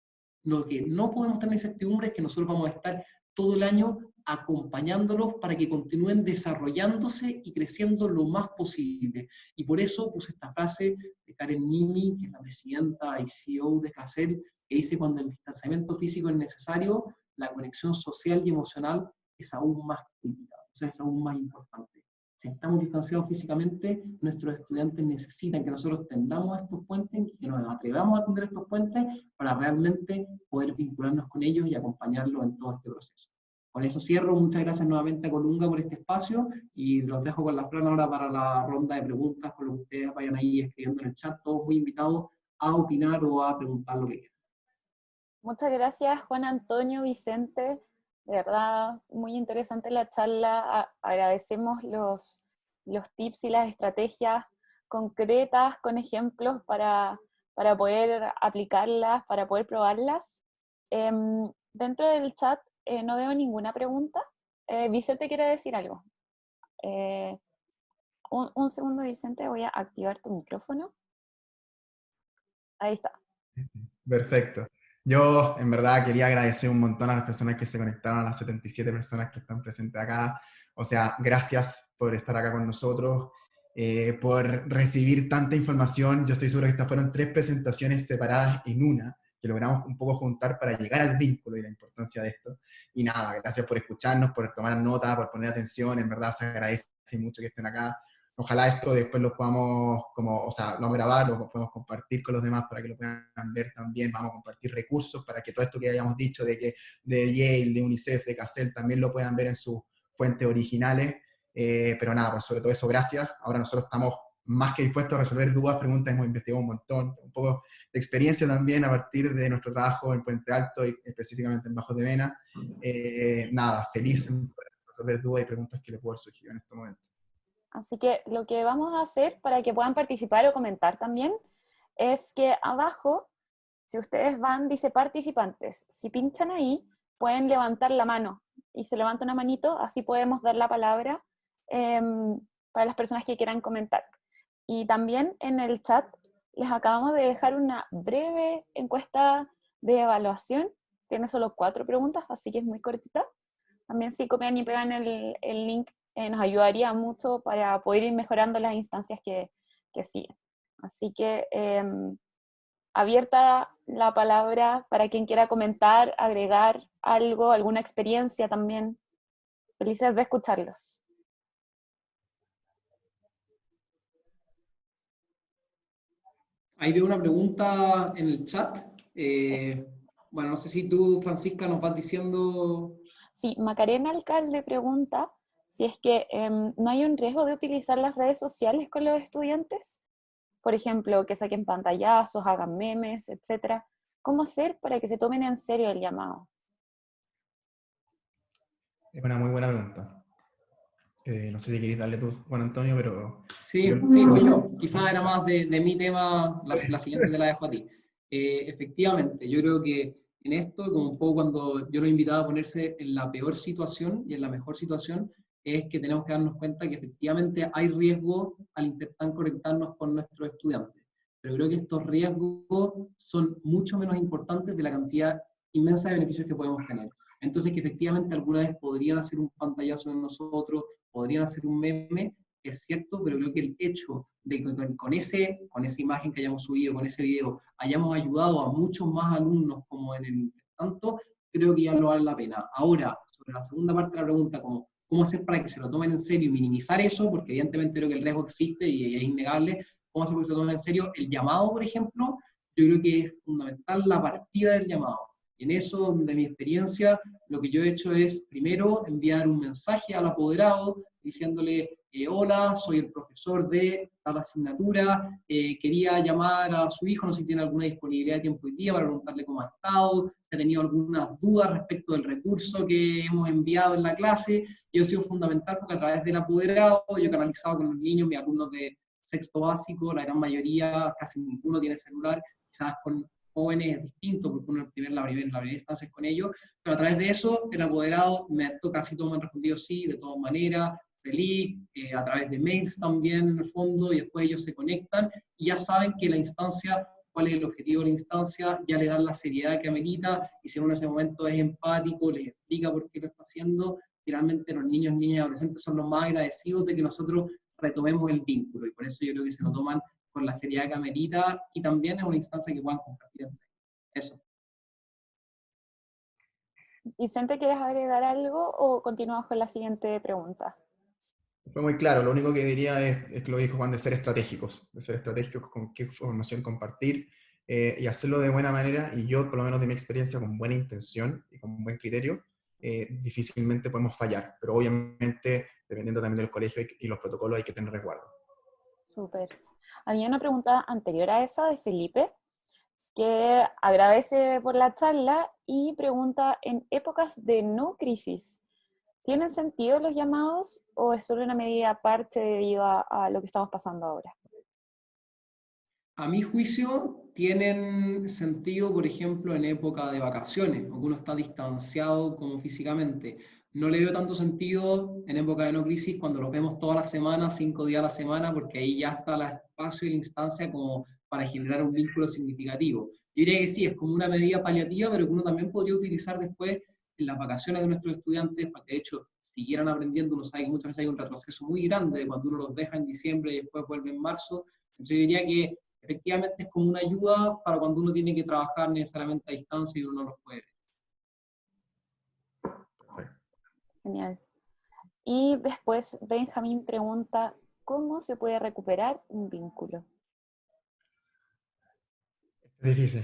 lo que no podemos tener incertidumbre es que nosotros vamos a estar todo el año acompañándolos para que continúen desarrollándose y creciendo lo más posible. Y por eso puse esta frase de Karen Nimi, que es la presidenta y CEO de CACER, que dice, cuando el distanciamiento físico es necesario, la conexión social y emocional es aún más crítica, o sea, es aún más importante. Si estamos distanciados físicamente, nuestros estudiantes necesitan que nosotros tendamos estos puentes, que nos atrevamos a tender estos puentes para realmente poder vincularnos con ellos y acompañarlos en todo este proceso. Con eso cierro, muchas gracias nuevamente a Colunga por este espacio y los dejo con la Fran ahora para la ronda de preguntas, con lo que ustedes vayan ahí escribiendo en el chat, todos muy invitados a opinar o a preguntar lo que quieran. Muchas gracias, Juan Antonio, Vicente. De verdad, muy interesante la charla. Agradecemos los tips y las estrategias concretas con ejemplos para poder aplicarlas, para poder probarlas. Dentro del chat no veo ninguna pregunta. Vicente quiere decir algo. Un segundo, Vicente, voy a activar tu micrófono. Ahí está. Perfecto. Yo, en verdad, quería agradecer un montón a las personas que se conectaron, a las 77 personas que están presentes acá. O sea, gracias por estar acá con nosotros, por recibir tanta información. Yo estoy seguro que estas fueron 3 presentaciones separadas en una, que logramos un poco juntar para llegar al vínculo y la importancia de esto. Y nada, gracias por escucharnos, por tomar nota, por poner atención. En verdad, se agradece mucho que estén acá. Ojalá esto después lo podamos, lo vamos a grabar, lo podemos compartir con los demás para que lo puedan ver también. Vamos a compartir recursos para que todo esto que hayamos dicho de Yale, de UNICEF, de CASEL, también lo puedan ver en sus fuentes originales. Pero nada, pues sobre todo eso, gracias. Ahora nosotros estamos más que dispuestos a resolver dudas, preguntas, hemos investigado un montón, un poco de experiencia también a partir de nuestro trabajo en Puente Alto y específicamente en Bajos de Mena. Nada, feliz en poder resolver dudas y preguntas que les puedan surgir en este momento. Así que lo que vamos a hacer para que puedan participar o comentar también es que abajo, si ustedes van, dice participantes. Si pinchan ahí, pueden levantar la mano y se levanta una manito, así podemos dar la palabra para las personas que quieran comentar. Y también en el chat les acabamos de dejar una breve encuesta de evaluación. Tiene solo 4 preguntas, así que es muy cortita. También si copian y pegan el link, nos ayudaría mucho para poder ir mejorando las instancias que siguen. Así que abierta la palabra para quien quiera comentar, agregar algo, alguna experiencia también. Felices de escucharlos. Ahí veo una pregunta en el chat. Bueno, no sé si tú, Francisca, nos vas diciendo... Sí, Macarena Alcalde pregunta si es que no hay un riesgo de utilizar las redes sociales con los estudiantes. Por ejemplo, que saquen pantallazos, hagan memes, etc. ¿Cómo hacer para que se tomen en serio el llamado? Es una muy buena pregunta. No sé si queréis darle tú, Juan Antonio, pero... Sí, pues yo. Quizás era más de mi tema, la siguiente te la dejo a ti. Efectivamente, yo creo que en esto, como un poco cuando yo lo invitaba a ponerse en la peor situación y en la mejor situación, es que tenemos que darnos cuenta que efectivamente hay riesgo al intentar conectarnos con nuestros estudiantes. Pero creo que estos riesgos son mucho menos importantes de la cantidad inmensa de beneficios que podemos tener. Entonces, que efectivamente alguna vez podrían hacer un pantallazo en nosotros, podrían hacer un meme, es cierto, pero creo que el hecho de que con esa imagen que hayamos subido, con ese video, hayamos ayudado a muchos más alumnos como en el tanto, creo que ya lo vale la pena. Ahora, sobre la segunda parte de la pregunta, como cómo hacer para que se lo tomen en serio y minimizar eso, porque evidentemente creo que el riesgo existe y es innegable, cómo hacer para que se lo tomen en serio. El llamado, por ejemplo, yo creo que es fundamental la partida del llamado. Y en eso, de mi experiencia, lo que yo he hecho es, primero, enviar un mensaje al apoderado diciéndole, hola, soy el profesor de tal asignatura, quería llamar a su hijo, no sé si tiene alguna disponibilidad de tiempo y día para preguntarle cómo ha estado, si ha tenido algunas dudas respecto del recurso que hemos enviado en la clase. Y eso ha sido fundamental porque a través del apoderado yo he canalizado con los niños, mis alumnos de sexto básico, la gran mayoría, casi ninguno tiene celular, quizás con jóvenes es distinto, porque uno la primera instancia es con ellos, pero a través de eso, el apoderado, casi todos me han respondido sí, de todas maneras, feliz, a través de mails también, en el fondo, y después ellos se conectan, y ya saben que la instancia, cuál es el objetivo de la instancia, ya le dan la seriedad que amerita, y si uno en ese momento es empático, les explica por qué lo está haciendo, finalmente los niños, niñas y adolescentes son los más agradecidos de que nosotros retomemos el vínculo, y por eso yo creo que se lo toman con la seriedad que amerita, y también es una instancia que puedan compartir. Eso. Vicente, ¿quieres agregar algo o continuamos con la siguiente pregunta? Fue muy claro, lo único que diría es que lo dijo Juan, de ser estratégicos con qué información compartir y hacerlo de buena manera, y yo, por lo menos de mi experiencia, con buena intención y con buen criterio, difícilmente podemos fallar, pero obviamente, dependiendo también del colegio y los protocolos, hay que tener resguardo. Súper. Había una pregunta anterior a esa de Felipe, que agradece por la charla y pregunta, en épocas de no crisis, ¿tienen sentido los llamados o es solo una medida aparte debido a lo que estamos pasando ahora? A mi juicio, tienen sentido, por ejemplo, en época de vacaciones, o que uno está distanciado como físicamente. No le veo tanto sentido en época de no crisis cuando los vemos todas las semanas, 5 días a la semana, porque ahí ya está el espacio y la instancia como para generar un vínculo significativo. Yo diría que sí, es como una medida paliativa, pero que uno también podría utilizar después en las vacaciones de nuestros estudiantes, para que de hecho siguieran aprendiendo. Uno sabe que muchas veces hay un retroceso muy grande cuando uno los deja en diciembre y después vuelve en marzo. Entonces yo diría que efectivamente es como una ayuda para cuando uno tiene que trabajar necesariamente a distancia y uno no los puede ver. Genial. Y después Benjamín pregunta, ¿cómo se puede recuperar un vínculo? Es difícil.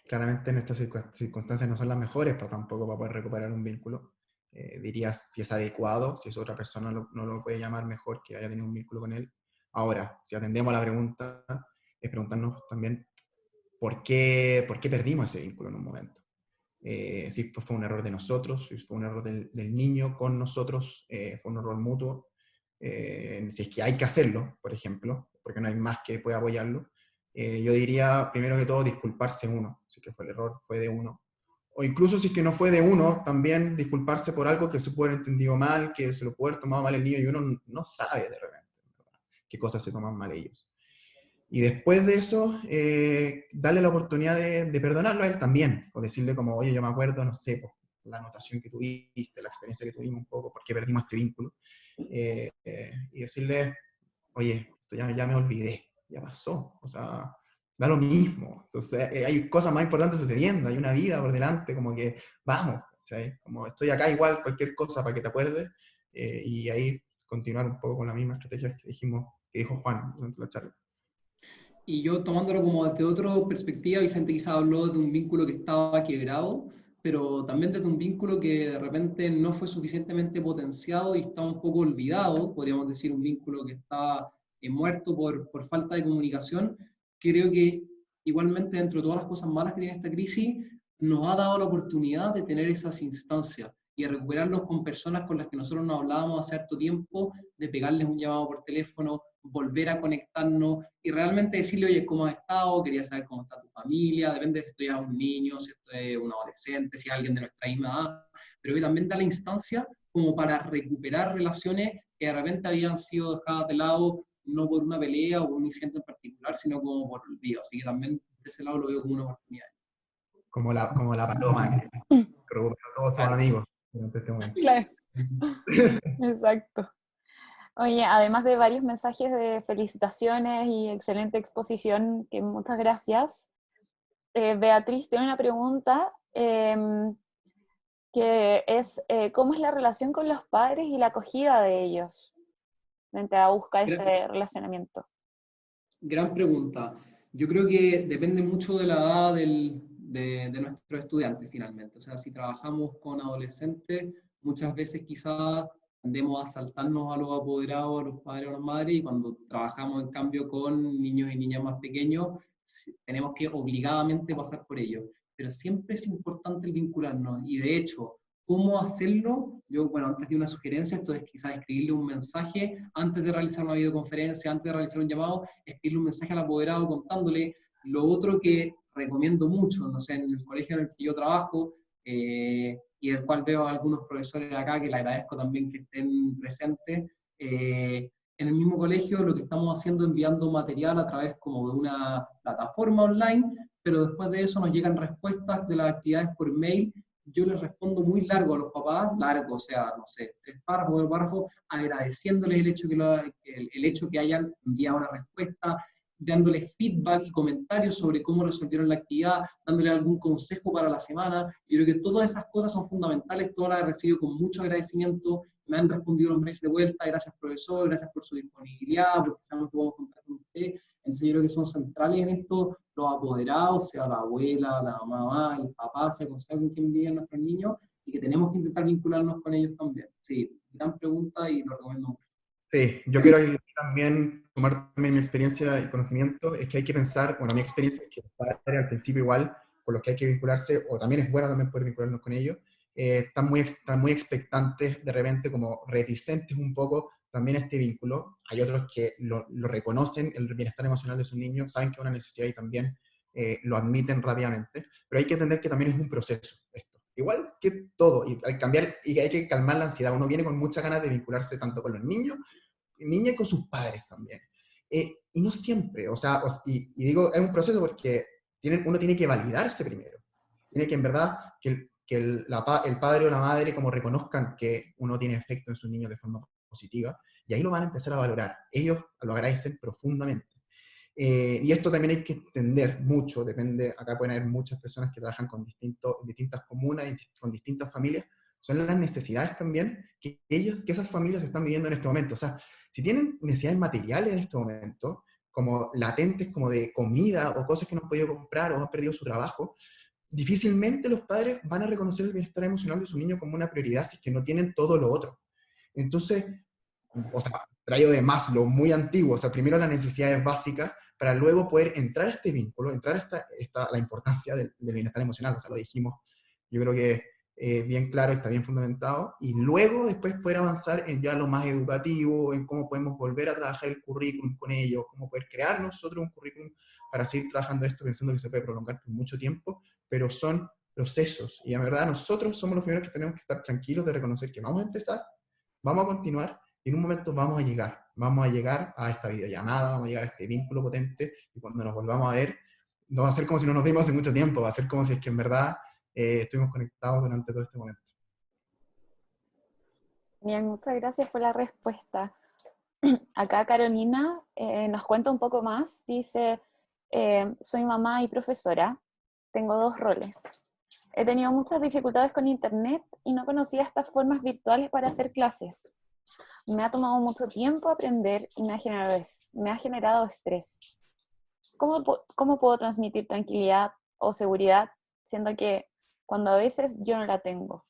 Claramente en estas circunstancias no son las mejores, pero tampoco para poder recuperar un vínculo. Diría si es adecuado, si es otra persona no lo puede llamar mejor que haya tenido un vínculo con él. Ahora, si atendemos a la pregunta, es preguntarnos también por qué perdimos ese vínculo en un momento. Si fue un error de nosotros, si fue un error del niño con nosotros, fue un error mutuo. Si es que hay que hacerlo, por ejemplo, porque no hay más que pueda apoyarlo, yo diría, primero que todo, disculparse uno, si es que fue el error, fue de uno. O incluso si es que no fue de uno, también disculparse por algo que se puede haber entendido mal, que se lo puede haber tomado mal el niño y uno no sabe de repente, ¿verdad?, qué cosas se toman mal ellos. Y después de eso, darle la oportunidad de perdonarlo a él también, o decirle como, oye, yo me acuerdo, no sé, pues, la anotación que tuviste, la experiencia que tuvimos un poco, por qué perdimos este vínculo, y decirle, oye, esto ya me olvidé, ya pasó, o sea, da lo mismo, o sea, hay cosas más importantes sucediendo, hay una vida por delante, como que, vamos, ¿sabes? Como estoy acá igual, cualquier cosa para que te acuerdes, y ahí continuar un poco con la misma estrategia que dijo Juan durante la charla. Y yo tomándolo como desde otra perspectiva, Vicente quizá habló de un vínculo que estaba quebrado, pero también desde un vínculo que de repente no fue suficientemente potenciado y está un poco olvidado, podríamos decir un vínculo que está muerto por falta de comunicación. Creo que igualmente dentro de todas las cosas malas que tiene esta crisis, nos ha dado la oportunidad de tener esas instancias y de recuperarlos con personas con las que nosotros nos hablábamos hace harto tiempo, de pegarles un llamado por teléfono, volver a conectarnos y realmente decirle, oye, ¿cómo has estado? Quería saber cómo está tu familia, depende de si estoy a un niño, si estoy un adolescente, si es alguien de nuestra misma edad, pero que también da la instancia como para recuperar relaciones que de repente habían sido dejadas de lado, no por una pelea o por un incidente en particular, sino como por olvido. Así que también de ese lado lo veo como una oportunidad. Como la paloma, que recuperó todos sus amigos durante este momento. Claro. Exacto. Oye, además de varios mensajes de felicitaciones y excelente exposición, que muchas gracias, Beatriz tiene una pregunta que es, ¿cómo es la relación con los padres y la acogida de ellos frente a buscar este relacionamiento? Gran pregunta. Yo creo que depende mucho de la edad de nuestros estudiantes finalmente. O sea, si trabajamos con adolescentes, muchas veces quizás tendemos a saltarnos a los apoderados, a los padres o a las madres, y cuando trabajamos en cambio con niños y niñas más pequeños, tenemos que obligadamente pasar por ellos. Pero siempre es importante el vincularnos, y de hecho, ¿cómo hacerlo? Yo, bueno, antes de una sugerencia, entonces quizás escribirle un mensaje antes de realizar una videoconferencia, antes de realizar un llamado, escribirle un mensaje al apoderado contándole. Lo otro que recomiendo mucho, no sé, en el colegio en el que yo trabajo, y del cual veo a algunos profesores acá, que le agradezco también que estén presentes, en el mismo colegio lo que estamos haciendo es enviando material a través como de una plataforma online, pero después de eso nos llegan respuestas de las actividades por mail. Yo les respondo muy largo a los papás, largo, o sea, no sé, 3 párrafos, 4 párrafos, agradeciéndoles el hecho que hayan enviado una respuesta, dándoles feedback y comentarios sobre cómo resolvieron la actividad, dándole algún consejo para la semana. Yo creo que todas esas cosas son fundamentales, todas las he recibido con mucho agradecimiento, me han respondido los mails de vuelta, gracias profesor, gracias por su disponibilidad, porque sabemos que podemos contar con usted. Entonces yo creo que son centrales en esto los apoderados, sea la abuela, la mamá, el papá, sea con quien viven nuestros niños, y que tenemos que intentar vincularnos con ellos también. Sí, gran pregunta y lo recomiendo mucho. Sí, yo quiero también sumar también mi experiencia y conocimiento, es que hay que pensar, bueno, mi experiencia es que los padres al principio igual, con los que hay que vincularse, o también es bueno también poder vincularnos con ellos, están muy expectantes, de repente como reticentes un poco también a este vínculo. Hay otros que lo reconocen, el bienestar emocional de sus niños, saben que es una necesidad y también lo admiten rápidamente, pero hay que entender que también es un proceso esto. Igual que todo, y hay que calmar la ansiedad. Uno viene con muchas ganas de vincularse tanto con los niños y con sus padres también. Y no siempre, o sea, y digo, es un proceso porque uno tiene que validarse primero. Tiene que en verdad, que el padre o la madre como reconozcan que uno tiene efecto en sus niños de forma positiva, y ahí lo van a empezar a valorar. Ellos lo agradecen profundamente. Y esto también hay que entender mucho, depende, acá pueden haber muchas personas que trabajan con distintas comunas, con distintas familias, son las necesidades también que esas familias están viviendo en este momento. O sea, si tienen necesidades materiales en este momento, como latentes, como de comida o cosas que no han podido comprar o han perdido su trabajo, difícilmente los padres van a reconocer el bienestar emocional de su niño como una prioridad si es que no tienen todo lo otro. Entonces, o sea, traído de Maslow, muy antiguo, o sea, primero las necesidades básicas, para luego poder entrar a este vínculo, entrar a la importancia del bienestar emocional, o sea, lo dijimos, yo creo que bien claro, está bien fundamentado, y luego después poder avanzar en ya lo más educativo, en cómo podemos volver a trabajar el currículum con ellos, cómo poder crear nosotros un currículum para seguir trabajando esto, pensando que se puede prolongar por mucho tiempo, pero son procesos, y en verdad nosotros somos los primeros que tenemos que estar tranquilos de reconocer que vamos a empezar, vamos a continuar, y en un momento vamos a llegar a esta videollamada, vamos a llegar a este vínculo potente, y cuando nos volvamos a ver, no va a ser como si no nos vimos hace mucho tiempo, va a ser como si es que en verdad estuvimos conectados durante todo este momento. Bien, muchas gracias por la respuesta. Acá Carolina nos cuenta un poco más, dice, soy mamá y profesora, tengo 2 roles. He tenido muchas dificultades con internet y no conocía estas formas virtuales para hacer clases. Me ha tomado mucho tiempo aprender y me ha generado estrés. ¿Cómo puedo transmitir tranquilidad o seguridad, siendo que cuando a veces yo no la tengo?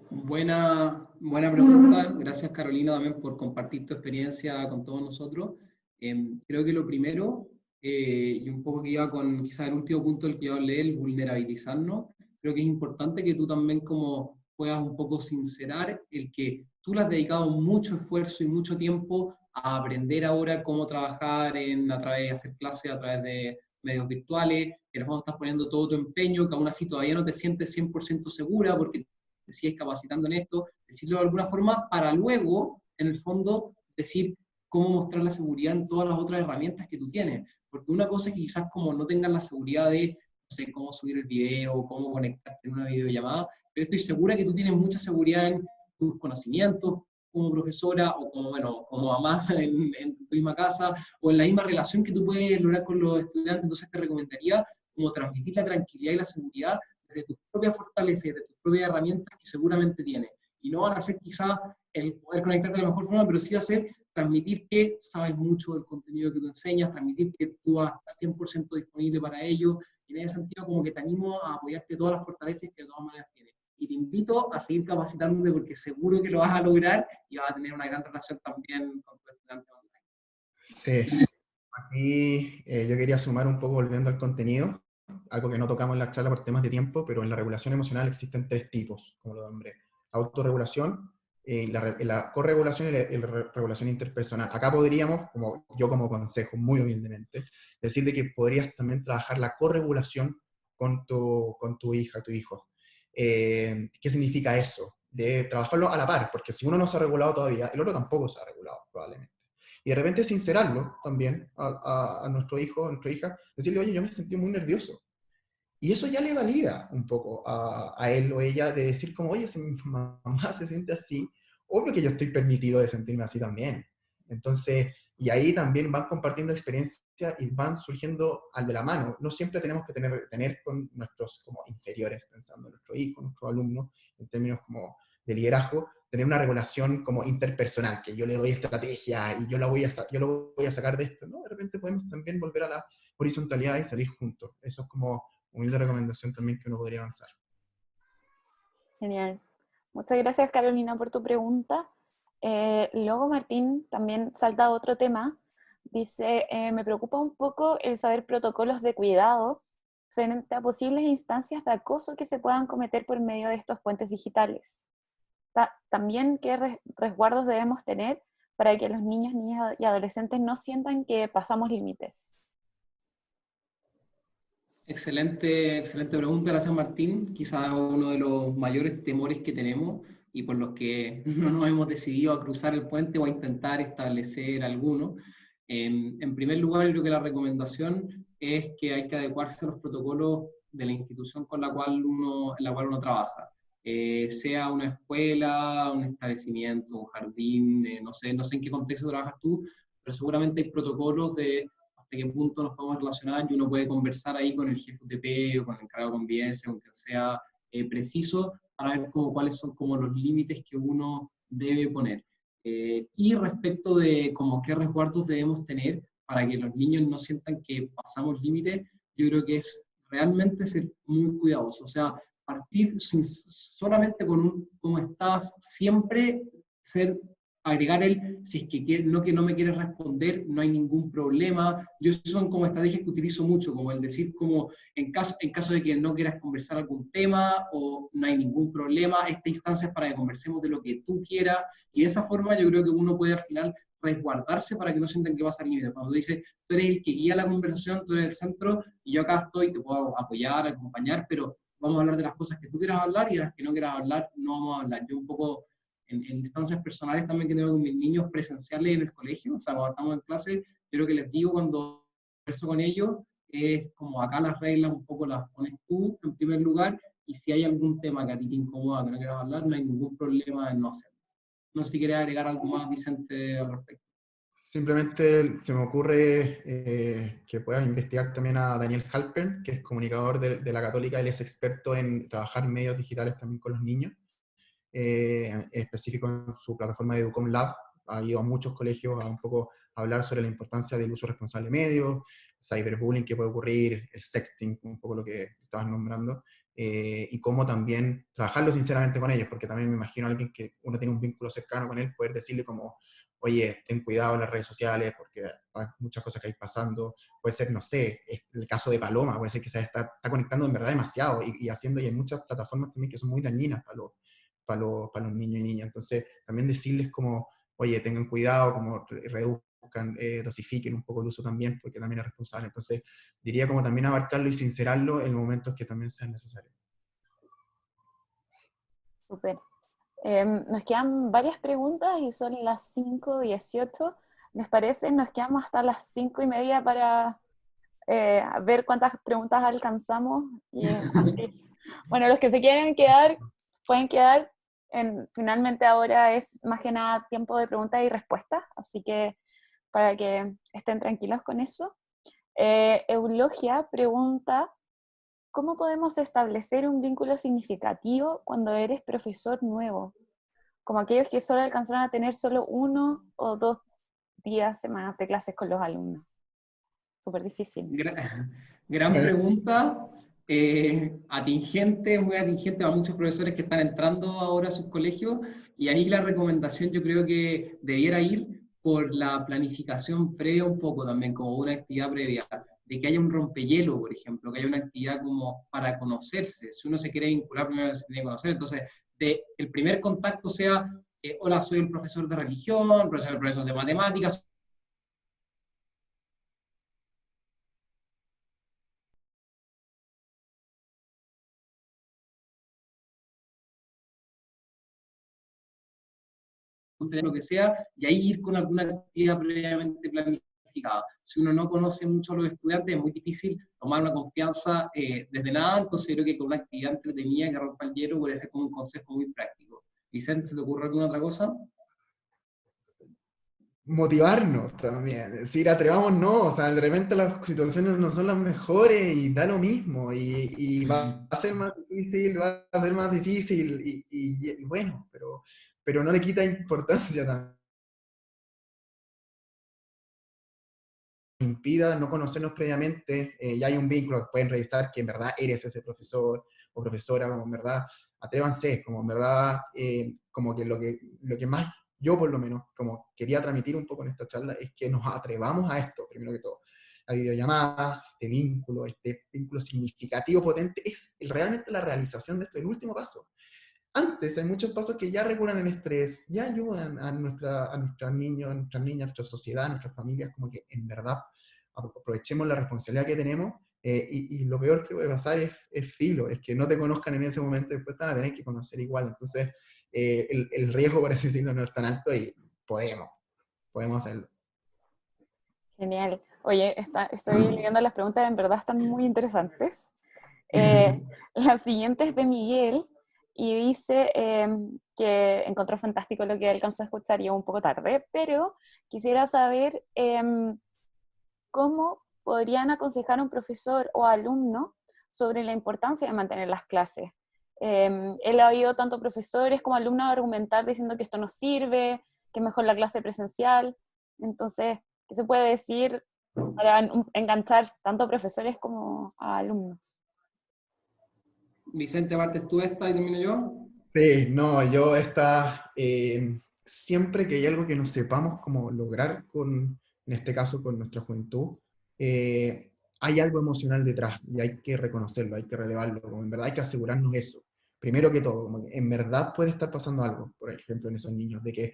Buena pregunta. Gracias, Carolina, también por compartir tu experiencia con todos nosotros. Creo que lo primero, y un poco que iba con quizás el último punto del que yo hablé, el vulnerabilizarnos, creo que es importante que tú también como puedas un poco sincerar el que tú le has dedicado mucho esfuerzo y mucho tiempo a aprender ahora cómo trabajar a través de hacer clases, a través de medios virtuales, que en el fondo estás poniendo todo tu empeño, que aún así todavía no te sientes 100% segura porque te sigues capacitando en esto, decirlo de alguna forma, para luego, en el fondo, decir cómo mostrar la seguridad en todas las otras herramientas que tú tienes. Porque una cosa es que quizás como no tengas la seguridad de, no sé, cómo subir el video, cómo conectarte en una videollamada, pero estoy segura que tú tienes mucha seguridad en tus conocimientos como profesora o como, bueno, como mamá en tu misma casa, o en la misma relación que tú puedes lograr con los estudiantes. Entonces te recomendaría como transmitir la tranquilidad y la seguridad de tus propias fortalezas, de tus propias herramientas que seguramente tienes. Y no van a ser quizá el poder conectarte de la mejor forma, pero sí va a ser transmitir que sabes mucho del contenido que tú enseñas, transmitir que tú vas 100% disponible para ello, y en ese sentido como que te animo a apoyarte todas las fortalezas que de todas maneras tienes. Y te invito a seguir capacitándote porque seguro que lo vas a lograr y vas a tener una gran relación también con tu estudiante online. Sí, aquí yo quería sumar un poco volviendo al contenido, algo que no tocamos en la charla por temas de tiempo, pero en la regulación emocional existen 3 tipos, como lo nombré. Autorregulación, la corregulación y la regulación interpersonal. Acá podríamos, yo como consejo, muy humildemente, decir de que podrías también trabajar la corregulación con tu hija, tu hijo. ¿Qué significa eso? De trabajarlo a la par, porque si uno no se ha regulado todavía, el otro tampoco se ha regulado, probablemente. Y de repente sincerarlo también a nuestro hijo, a nuestra hija, decirle, oye, yo me sentí muy nervioso. Y eso ya le valida un poco a él o ella de decir como, oye, si mi mamá se siente así, obvio que yo estoy permitido de sentirme así también. Entonces, Y ahí también van compartiendo experiencias y van surgiendo al de la mano. No siempre tenemos que tener con nuestros como inferiores, pensando en nuestros hijos, nuestros alumnos, en términos como de liderazgo, tener una regulación como interpersonal, que yo le doy estrategia y yo lo voy a sacar de esto, ¿no? De repente podemos también volver a la horizontalidad y salir juntos. Eso es como humilde recomendación también que uno podría avanzar. Genial. Muchas gracias, Carolina, por tu pregunta. Luego Martín también salta a otro tema. Dice, me preocupa un poco el saber protocolos de cuidado frente a posibles instancias de acoso que se puedan cometer por medio de estos puentes digitales. También qué resguardos debemos tener para que los niños, niñas y adolescentes no sientan que pasamos límites. Excelente pregunta, gracias Martín. Quizás uno de los mayores temores que tenemos y por los que no nos hemos decidido a cruzar el puente o a intentar establecer alguno. En primer lugar, creo que la recomendación es que hay que adecuarse a los protocolos de la institución en la cual uno trabaja. Sea una escuela, un establecimiento, un jardín, no sé en qué contexto trabajas tú, pero seguramente hay protocolos de hasta qué punto nos podemos relacionar y uno puede conversar ahí con el jefe UTP o con el encargado de convivencia, aunque sea preciso, para ver cuáles son como los límites que uno debe poner. Y respecto de como qué resguardos debemos tener para que los niños no sientan que pasamos límites, yo creo que es realmente ser muy cuidadoso. O sea, partir solamente con un ¿cómo estás? Siempre agregar si es que no me quieres responder, no hay ningún problema. Yo son como estrategias que utilizo mucho, como el decir como en caso de que no quieras conversar algún tema o no hay ningún problema, esta instancia es para que conversemos de lo que tú quieras, y de esa forma yo creo que uno puede al final resguardarse para que no sientan que va a ser límite. Cuando tú dices, tú eres el que guía la conversación, tú eres el centro, y yo acá estoy, te puedo apoyar, acompañar, pero vamos a hablar de las cosas que tú quieras hablar y de las que no quieras hablar, no vamos a hablar. Yo un poco en instancias personales también que tengo con mis niños presenciales en el colegio, o sea, cuando estamos en clase, yo creo que les digo cuando converso con ellos, es como acá las reglas un poco las pones tú en primer lugar, y si hay algún tema que a ti te incomoda, que no quieras hablar, no hay ningún problema en no hacerlo. No sé si quieres agregar algo más, Vicente, al respecto. Simplemente se me ocurre que puedas investigar también a Daniel Halpern, que es comunicador de la Católica. Él es experto en trabajar medios digitales también con los niños, específico en su plataforma de Educom Lab. Ha ido a muchos colegios a un poco hablar sobre la importancia del uso responsable de medios, cyberbullying que puede ocurrir, el sexting, un poco lo que estabas nombrando, y cómo también trabajarlo sinceramente con ellos, porque también me imagino a alguien que uno tiene un vínculo cercano con él, poder decirle como, oye, ten cuidado en las redes sociales porque hay muchas cosas que hay pasando. Puede ser, no sé, el caso de Paloma, puede ser que se está conectando en verdad demasiado y hay muchas plataformas también que son muy dañinas para los niños y niñas. Entonces, también decirles como, oye, tengan cuidado, como reduzcan, dosifiquen un poco el uso también, porque también es responsable. Entonces, diría como también abarcarlo y sincerarlo en momentos que también sean necesarios. Súper. Nos quedan varias preguntas y son las 5:18. ¿Les parece? Nos quedamos hasta las 5:30 para ver cuántas preguntas alcanzamos. Y así. Bueno, los que se quieren quedar, pueden quedar. Finalmente ahora es más que nada tiempo de preguntas y respuestas, así que para que estén tranquilos con eso. Eulogia pregunta, ¿cómo podemos establecer un vínculo significativo cuando eres profesor nuevo? Como aquellos que solo alcanzaron a tener solo 1 o 2 días, semanas de clases con los alumnos. Súper difícil. Gran pregunta, atingente, muy atingente a muchos profesores que están entrando ahora a sus colegios, y ahí la recomendación yo creo que debiera ir por la planificación previa un poco también, como una actividad previa, de que haya un rompehielo, por ejemplo, que haya una actividad como para conocerse. Si uno se quiere vincular, primero se tiene que conocer. Entonces, el primer contacto sea, hola, soy el profesor de religión, profesor de matemáticas, lo que sea, y ahí ir con alguna actividad previamente planificada. Si uno no conoce mucho a los estudiantes, es muy difícil tomar una confianza desde nada, entonces creo que con una actividad entretenida que rompa el hielo puede ser como un consejo muy práctico. Vicente, ¿se te ocurre alguna otra cosa? motivarnos también, es decir, atrevámonos, o sea, de repente las situaciones no son las mejores y da lo mismo, y va a ser más difícil, va a ser más difícil, y bueno, pero no le quita importancia también. Impida no conocernos previamente, ya hay un vínculo, pueden revisar que en verdad eres ese profesor o profesora, como en verdad, atrévanse, como en verdad, como que lo que más yo por lo menos, como quería transmitir un poco en esta charla, es que nos atrevamos a esto, primero que todo. La videollamada, este vínculo significativo, potente, es realmente la realización de esto, el último paso. Antes hay muchos pasos que ya regulan el estrés, ya ayudan a nuestros niños, a nuestras niñas, a nuestra sociedad, a nuestras familias, como que en verdad aprovechemos la responsabilidad que tenemos, y lo peor que puede pasar es filo, es que no te conozcan en ese momento, después te van a tener que conocer igual, entonces el riesgo, por así decirlo, no es tan alto y podemos hacerlo. Genial. Oye, estoy leyendo las preguntas, en verdad están muy interesantes. La siguiente es de Miguel y dice que encontró fantástico lo que alcanzó a escuchar, llegó un poco tarde, pero quisiera saber cómo podrían aconsejar a un profesor o alumno sobre la importancia de mantener las clases. Él ha oído tanto profesores como alumnos argumentar diciendo que esto no sirve, que es mejor la clase presencial. Entonces, ¿qué se puede decir para enganchar tanto a profesores como a alumnos? Vicente, partes tú esta y termino yo. Sí, no, siempre que hay algo que no sepamos cómo lograr en este caso con nuestra juventud, hay algo emocional detrás y hay que reconocerlo, hay que relevarlo, como en verdad hay que asegurarnos eso. Primero que todo, como que en verdad puede estar pasando algo, por ejemplo, en esos niños, de que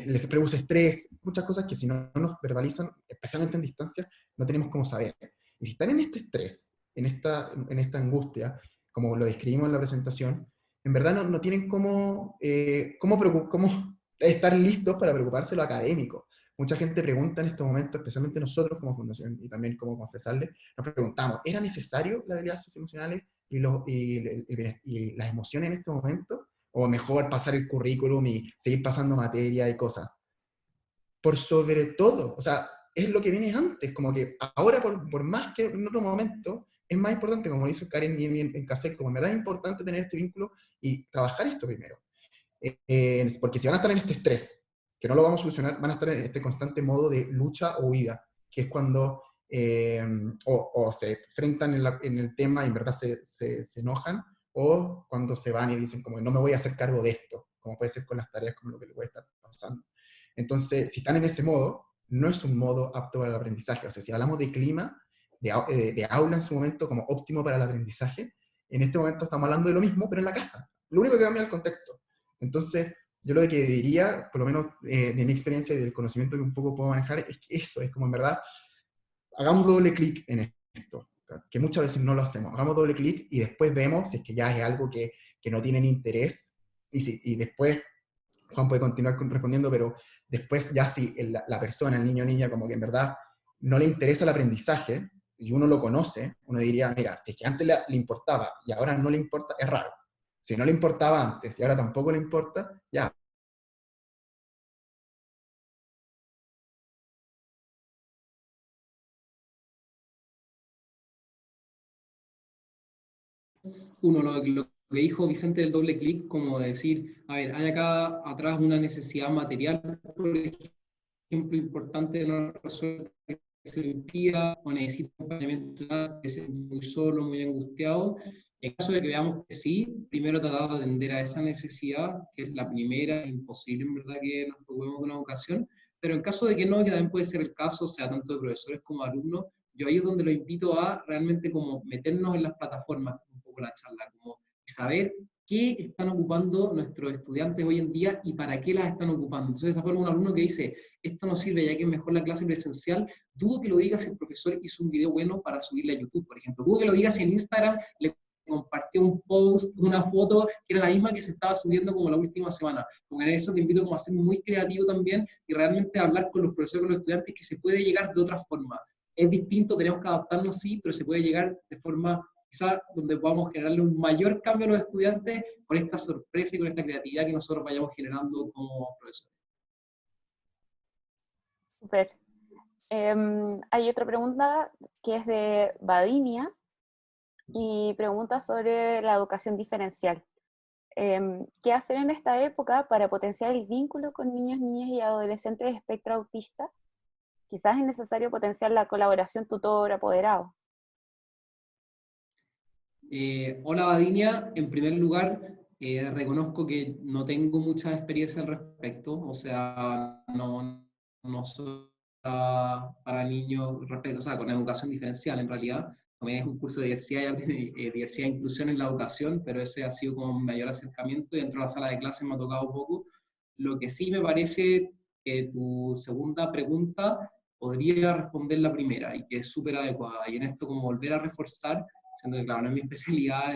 les produce estrés, muchas cosas que si no nos verbalizan, especialmente en distancia, no tenemos cómo saber. Y si están en este estrés, en esta angustia, como lo describimos en la presentación, en verdad no tienen cómo estar listos para preocuparse lo académico. Mucha gente pregunta en estos momentos, especialmente nosotros como fundación y también como confesarles, nos preguntamos, ¿era necesario la habilidad socioemocionales y las emociones en este momento? ¿O mejor pasar el currículum y seguir pasando materia y cosas? Por sobre todo, o sea, es lo que viene antes, como que ahora por más que en otro momento, es más importante, como hizo Karen y en Casel, como en verdad es importante tener este vínculo y trabajar esto primero. Porque si van a estar en este estrés, que no lo vamos a solucionar, van a estar en este constante modo de lucha o huida, que es cuando o se enfrentan en el tema y en verdad se enojan, o cuando se van y dicen como no me voy a hacer cargo de esto, como puede ser con las tareas como lo que le puede estar pasando. Entonces, si están en ese modo, no es un modo apto para el aprendizaje. O sea, si hablamos de clima, de aula en su momento como óptimo para el aprendizaje, en este momento estamos hablando de lo mismo, pero en la casa. Lo único que cambia es el contexto. Entonces, yo lo que diría, por lo menos de mi experiencia y del conocimiento que un poco puedo manejar, es que eso es como en verdad, hagamos doble clic en esto, que muchas veces no lo hacemos. Hagamos doble clic y después vemos si es que ya es algo que no tienen interés, y después Juan puede continuar respondiendo, pero después ya si la persona, el niño o niña, como que en verdad no le interesa el aprendizaje, y uno lo conoce, uno diría, mira, si es que antes le importaba y ahora no le importa, es raro. Si no le importaba antes y ahora tampoco le importa, ya. Uno, lo que dijo Vicente del doble clic, como decir, a ver, hay acá atrás una necesidad material, por ejemplo, importante de no resuelta, que se le impida o necesita acompañamiento, que se siente muy solo, muy angustiado. En caso de que veamos que sí, primero tratar de atender a esa necesidad, que es la primera, es imposible en verdad que nos preocupemos de una vocación, pero en caso de que no, que también puede ser el caso, o sea, tanto de profesores como de alumnos, yo ahí es donde lo invito a realmente como meternos en las plataformas, un poco la charla, como saber qué están ocupando nuestros estudiantes hoy en día y para qué las están ocupando. Entonces, de esa forma, un alumno que dice, esto no sirve ya que es mejor la clase presencial, dudo que lo diga si el profesor hizo un video bueno para subirle a YouTube, por ejemplo. Dudo que lo diga si en Instagram le compartió un post, una foto, que era la misma que se estaba subiendo como la última semana. Como en eso te invito como a ser muy creativo también y realmente hablar con los profesores, con los estudiantes, que se puede llegar de otra forma. Es distinto, tenemos que adaptarnos, sí, pero se puede llegar de forma quizá donde podamos generarle un mayor cambio a los estudiantes con esta sorpresa y con esta creatividad que nosotros vayamos generando como profesores. Súper. Hay otra pregunta que es de Vadinia y pregunta sobre la educación diferencial. ¿Qué hacer en esta época para potenciar el vínculo con niños, niñas y adolescentes de espectro autista? Quizás es necesario potenciar la colaboración tutor-apoderado. Hola Vadinia, en primer lugar reconozco que no tengo mucha experiencia al respecto, o sea, no soy para niños, o sea, con educación diferencial en realidad. También es un curso de diversidad e inclusión en la educación, pero ese ha sido como un mayor acercamiento y dentro de la sala de clases me ha tocado un poco. Lo que sí me parece que tu segunda pregunta podría responder la primera y que es súper adecuada. Y en esto como volver a reforzar, siendo que claro, no es mi especialidad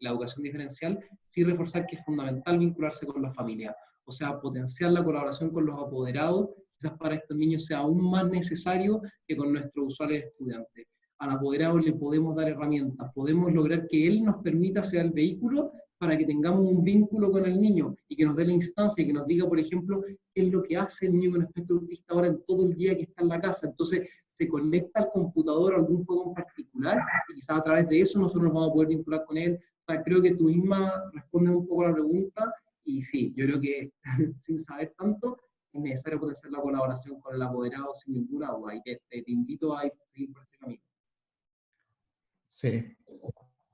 la educación diferencial, sí reforzar que es fundamental vincularse con la familia. O sea, potenciar la colaboración con los apoderados, quizás para estos niños sea aún más necesario que con nuestros usuarios estudiantes. Al apoderado le podemos dar herramientas, podemos lograr que él nos permita ser el vehículo para que tengamos un vínculo con el niño y que nos dé la instancia y que nos diga, por ejemplo, qué es lo que hace el niño con espectro autista ahora en todo el día que está en la casa. Entonces, se conecta al computador a algún juego en particular y quizás a través de eso nosotros nos vamos a poder vincular con él. O sea, creo que tú misma respondes un poco a la pregunta y sí, yo creo que sin saber tanto es necesario potenciar la colaboración con el apoderado sin ninguna duda y te invito a seguir por este camino. Sí,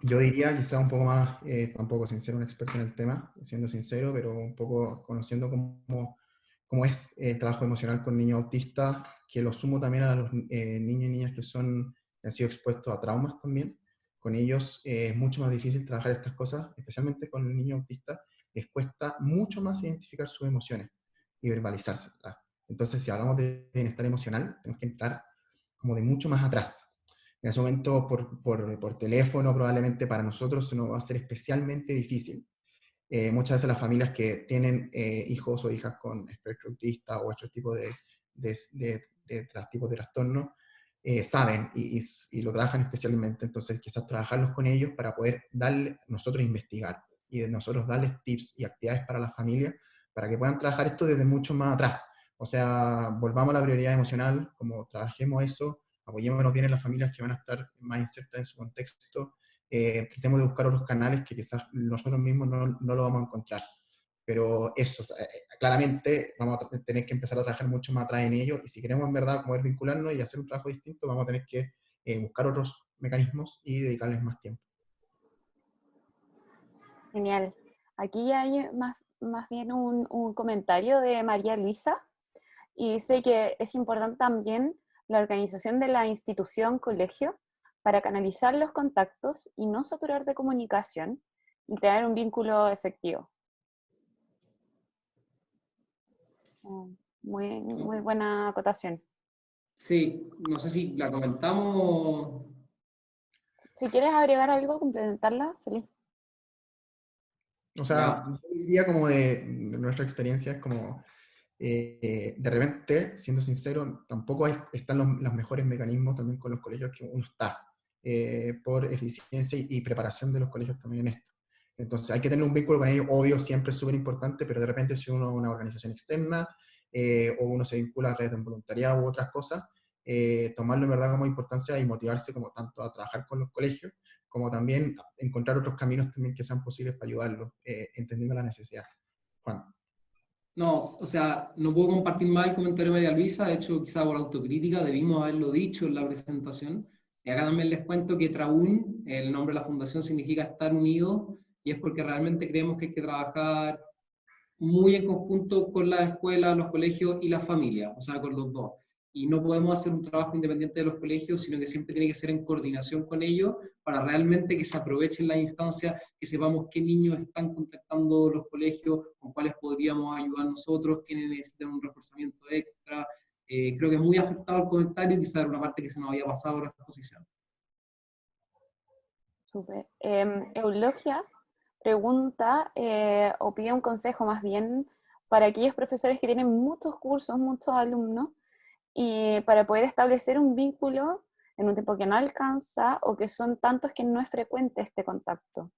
yo diría quizá un poco más, tampoco sin ser un experto en el tema, siendo sincero, pero un poco conociendo cómo es el trabajo emocional con niños autistas, que lo sumo también a los niños y niñas que han sido expuestos a traumas también. Con ellos es mucho más difícil trabajar estas cosas, especialmente con el niño autista, les cuesta mucho más identificar sus emociones y verbalizárselas. Entonces, si hablamos de bienestar emocional, tenemos que entrar como de mucho más atrás. En ese momento, por teléfono, probablemente para nosotros se nos va a ser especialmente difícil. Muchas veces las familias que tienen hijos o hijas con espectro autista o otro tipo de tipos de trastornos, saben y lo trabajan especialmente. Entonces, quizás trabajarlos con ellos para poder nosotros investigar y de nosotros darles tips y actividades para las familias para que puedan trabajar esto desde mucho más atrás. O sea, volvamos a la prioridad emocional, como trabajemos eso, apoyémonos bien en las familias que van a estar más insertas en su contexto, tratemos de buscar otros canales que quizás nosotros mismos no lo vamos a encontrar. Pero eso, claramente vamos a tener que empezar a trabajar mucho más atrás en ello, y si queremos en verdad poder vincularnos y hacer un trabajo distinto, vamos a tener que buscar otros mecanismos y dedicarles más tiempo. Genial. Aquí hay más bien un comentario de María Luisa, y dice que es importante también la organización de la institución colegio para canalizar los contactos y no saturar de comunicación y tener un vínculo efectivo. Muy buena acotación. Sí, no sé si la comentamos. Si quieres agregar algo, complementarla, feliz. O sea, yo diría como de nuestra experiencia es como, de repente, siendo sincero, tampoco están los mejores mecanismos también con los colegios que uno está, por eficiencia y preparación de los colegios también en esto. Entonces hay que tener un vínculo con ellos, obvio, siempre es súper importante, pero de repente si uno es una organización externa, o uno se vincula a redes de voluntariado u otras cosas, tomarlo en verdad como importancia y motivarse como tanto a trabajar con los colegios, como también encontrar otros caminos también que sean posibles para ayudarlos, entendiendo la necesidad. Juan. No, o sea, no puedo compartir más el comentario de María Luisa, de hecho, quizá por autocrítica, debimos haberlo dicho en la presentación. Y acá también les cuento que TRAUN, el nombre de la fundación, significa estar unidos, y es porque realmente creemos que hay que trabajar muy en conjunto con la escuela, los colegios y la familia, o sea, con los dos. Y no podemos hacer un trabajo independiente de los colegios, sino que siempre tiene que ser en coordinación con ellos para realmente que se aprovechen las instancias, que sepamos qué niños están contactando los colegios, con cuáles podríamos ayudar nosotros, quiénes necesitan un reforzamiento extra. Creo que es muy aceptado el comentario, quizás era una parte que se nos había pasado en la exposición. Súper. Eulogia pregunta, o pide un consejo más bien, para aquellos profesores que tienen muchos cursos, muchos alumnos, y para poder establecer un vínculo en un tiempo que no alcanza, o que son tantos que no es frecuente este contacto.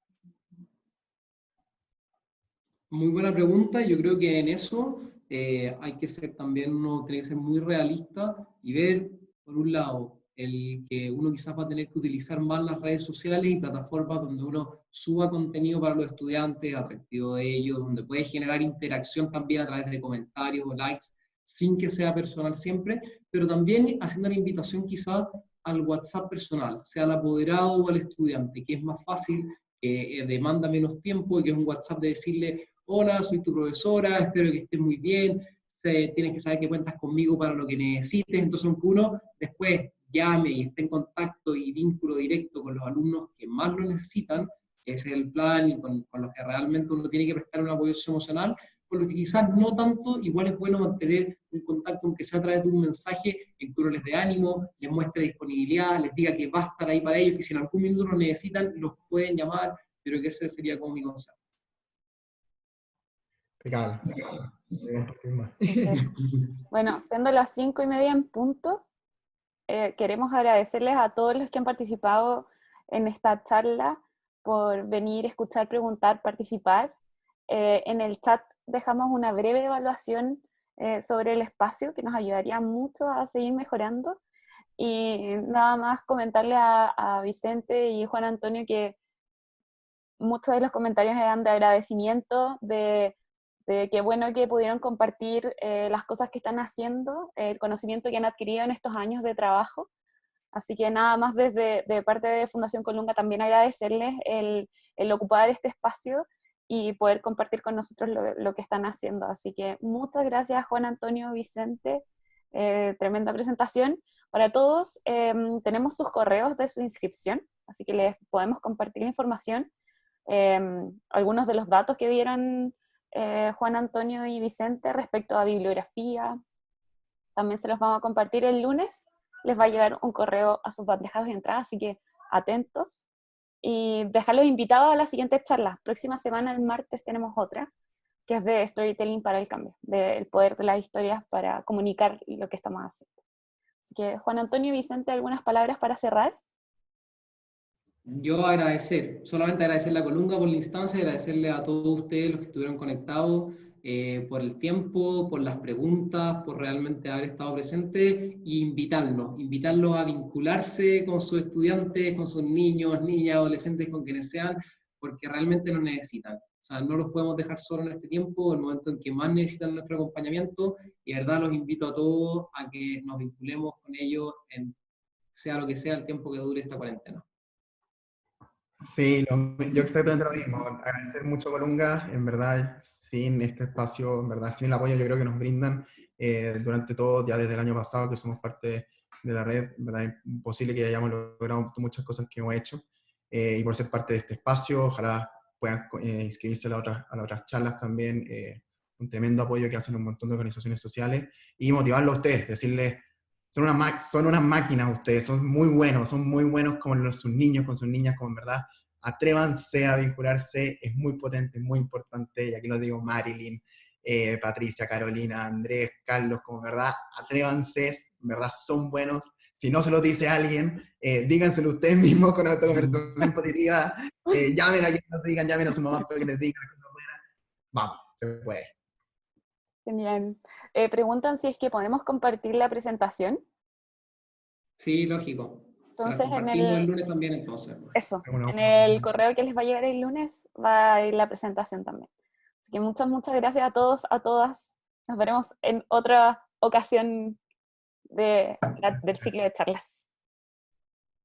Muy buena pregunta. Yo creo que en eso hay que ser también, uno tiene que ser muy realista y ver, por un lado, el que uno quizás va a tener que utilizar más las redes sociales y plataformas donde uno suba contenido para los estudiantes, atractivo de ellos, donde puede generar interacción también a través de comentarios o likes, sin que sea personal siempre, pero también haciendo una invitación quizás al WhatsApp personal, sea al apoderado o al estudiante, que es más fácil, que demanda menos tiempo y que es un WhatsApp de decirle: hola, soy tu profesora, espero que estés muy bien, tienes que saber que cuentas conmigo para lo que necesites. Entonces, aunque uno después llame y esté en contacto y vínculo directo con los alumnos que más lo necesitan, ese es el plan, y con los que realmente uno tiene que prestar un apoyo emocional, con los que quizás no tanto, igual es bueno mantener un contacto, aunque sea a través de un mensaje, en que uno les dé ánimo, les muestre disponibilidad, les diga que va a estar ahí para ellos, que si en algún minuto los necesitan, los pueden llamar, pero que ese sería como mi consejo. Impecable. Bueno, siendo las 5:30 en punto, queremos agradecerles a todos los que han participado en esta charla por venir, escuchar, preguntar, participar. En el chat dejamos una breve evaluación sobre el espacio que nos ayudaría mucho a seguir mejorando. Y nada más comentarle a Vicente y Juan Antonio que muchos de los comentarios eran de agradecimiento, de qué bueno que pudieron compartir las cosas que están haciendo, el conocimiento que han adquirido en estos años de trabajo. Así que nada más de parte de Fundación Colunga también agradecerles el ocupar este espacio y poder compartir con nosotros lo que están haciendo. Así que muchas gracias, Juan Antonio, Vicente, tremenda presentación. Para todos tenemos sus correos de su inscripción, así que les podemos compartir la información. Algunos de los datos que dieron Juan Antonio y Vicente respecto a bibliografía, también se los vamos a compartir el lunes. Les va a llegar un correo a sus bandejas de entrada, así que atentos. Y dejarlos invitados a la siguiente charla. Próxima semana, el martes, tenemos otra, que es de Storytelling para el Cambio, del poder de las historias para comunicar lo que estamos haciendo. Así que, Juan Antonio y Vicente, ¿algunas palabras para cerrar? Yo solamente agradecerle a Colunga por la instancia, agradecerle a todos ustedes los que estuvieron conectados, por el tiempo, por las preguntas, por realmente haber estado presentes, e invitarlos a vincularse con sus estudiantes, con sus niños, niñas, adolescentes, con quienes sean, porque realmente nos necesitan. O sea, no los podemos dejar solos en este tiempo, el momento en que más necesitan nuestro acompañamiento, y de verdad los invito a todos a que nos vinculemos con ellos, sea lo que sea el tiempo que dure esta cuarentena. Sí, yo exactamente lo mismo. Agradecer mucho a Colunga, en verdad, sin este espacio, en verdad, sin el apoyo yo creo que nos brindan durante todo, ya desde el año pasado que somos parte de la red, en verdad es imposible que hayamos logrado muchas cosas que hemos hecho, y por ser parte de este espacio, ojalá puedan inscribirse a las otras charlas también, un tremendo apoyo que hacen un montón de organizaciones sociales, y motivarlo a ustedes, decirles: son unas máquinas ustedes, son muy buenos con sus niños, con sus niñas, como en verdad, atrévanse a vincularse, es muy potente, es muy importante, y aquí lo digo Marilyn, Patricia, Carolina, Andrés, Carlos, como en verdad, atrévanse, en verdad son buenos. Si no se lo dice alguien, díganselo ustedes mismos con autoconversación positiva, llamen a quien nos digan, llamen a su mamá para que les digan cosas buenas. Vamos, se puede. Genial. Preguntan si es que podemos compartir la presentación. Sí, lógico. Entonces, Se la compartimos el lunes también, entonces. Eso, en el correo que les va a llegar el lunes va a ir la presentación también. Así que muchas gracias a todos, a todas. Nos veremos en otra ocasión del ciclo de charlas.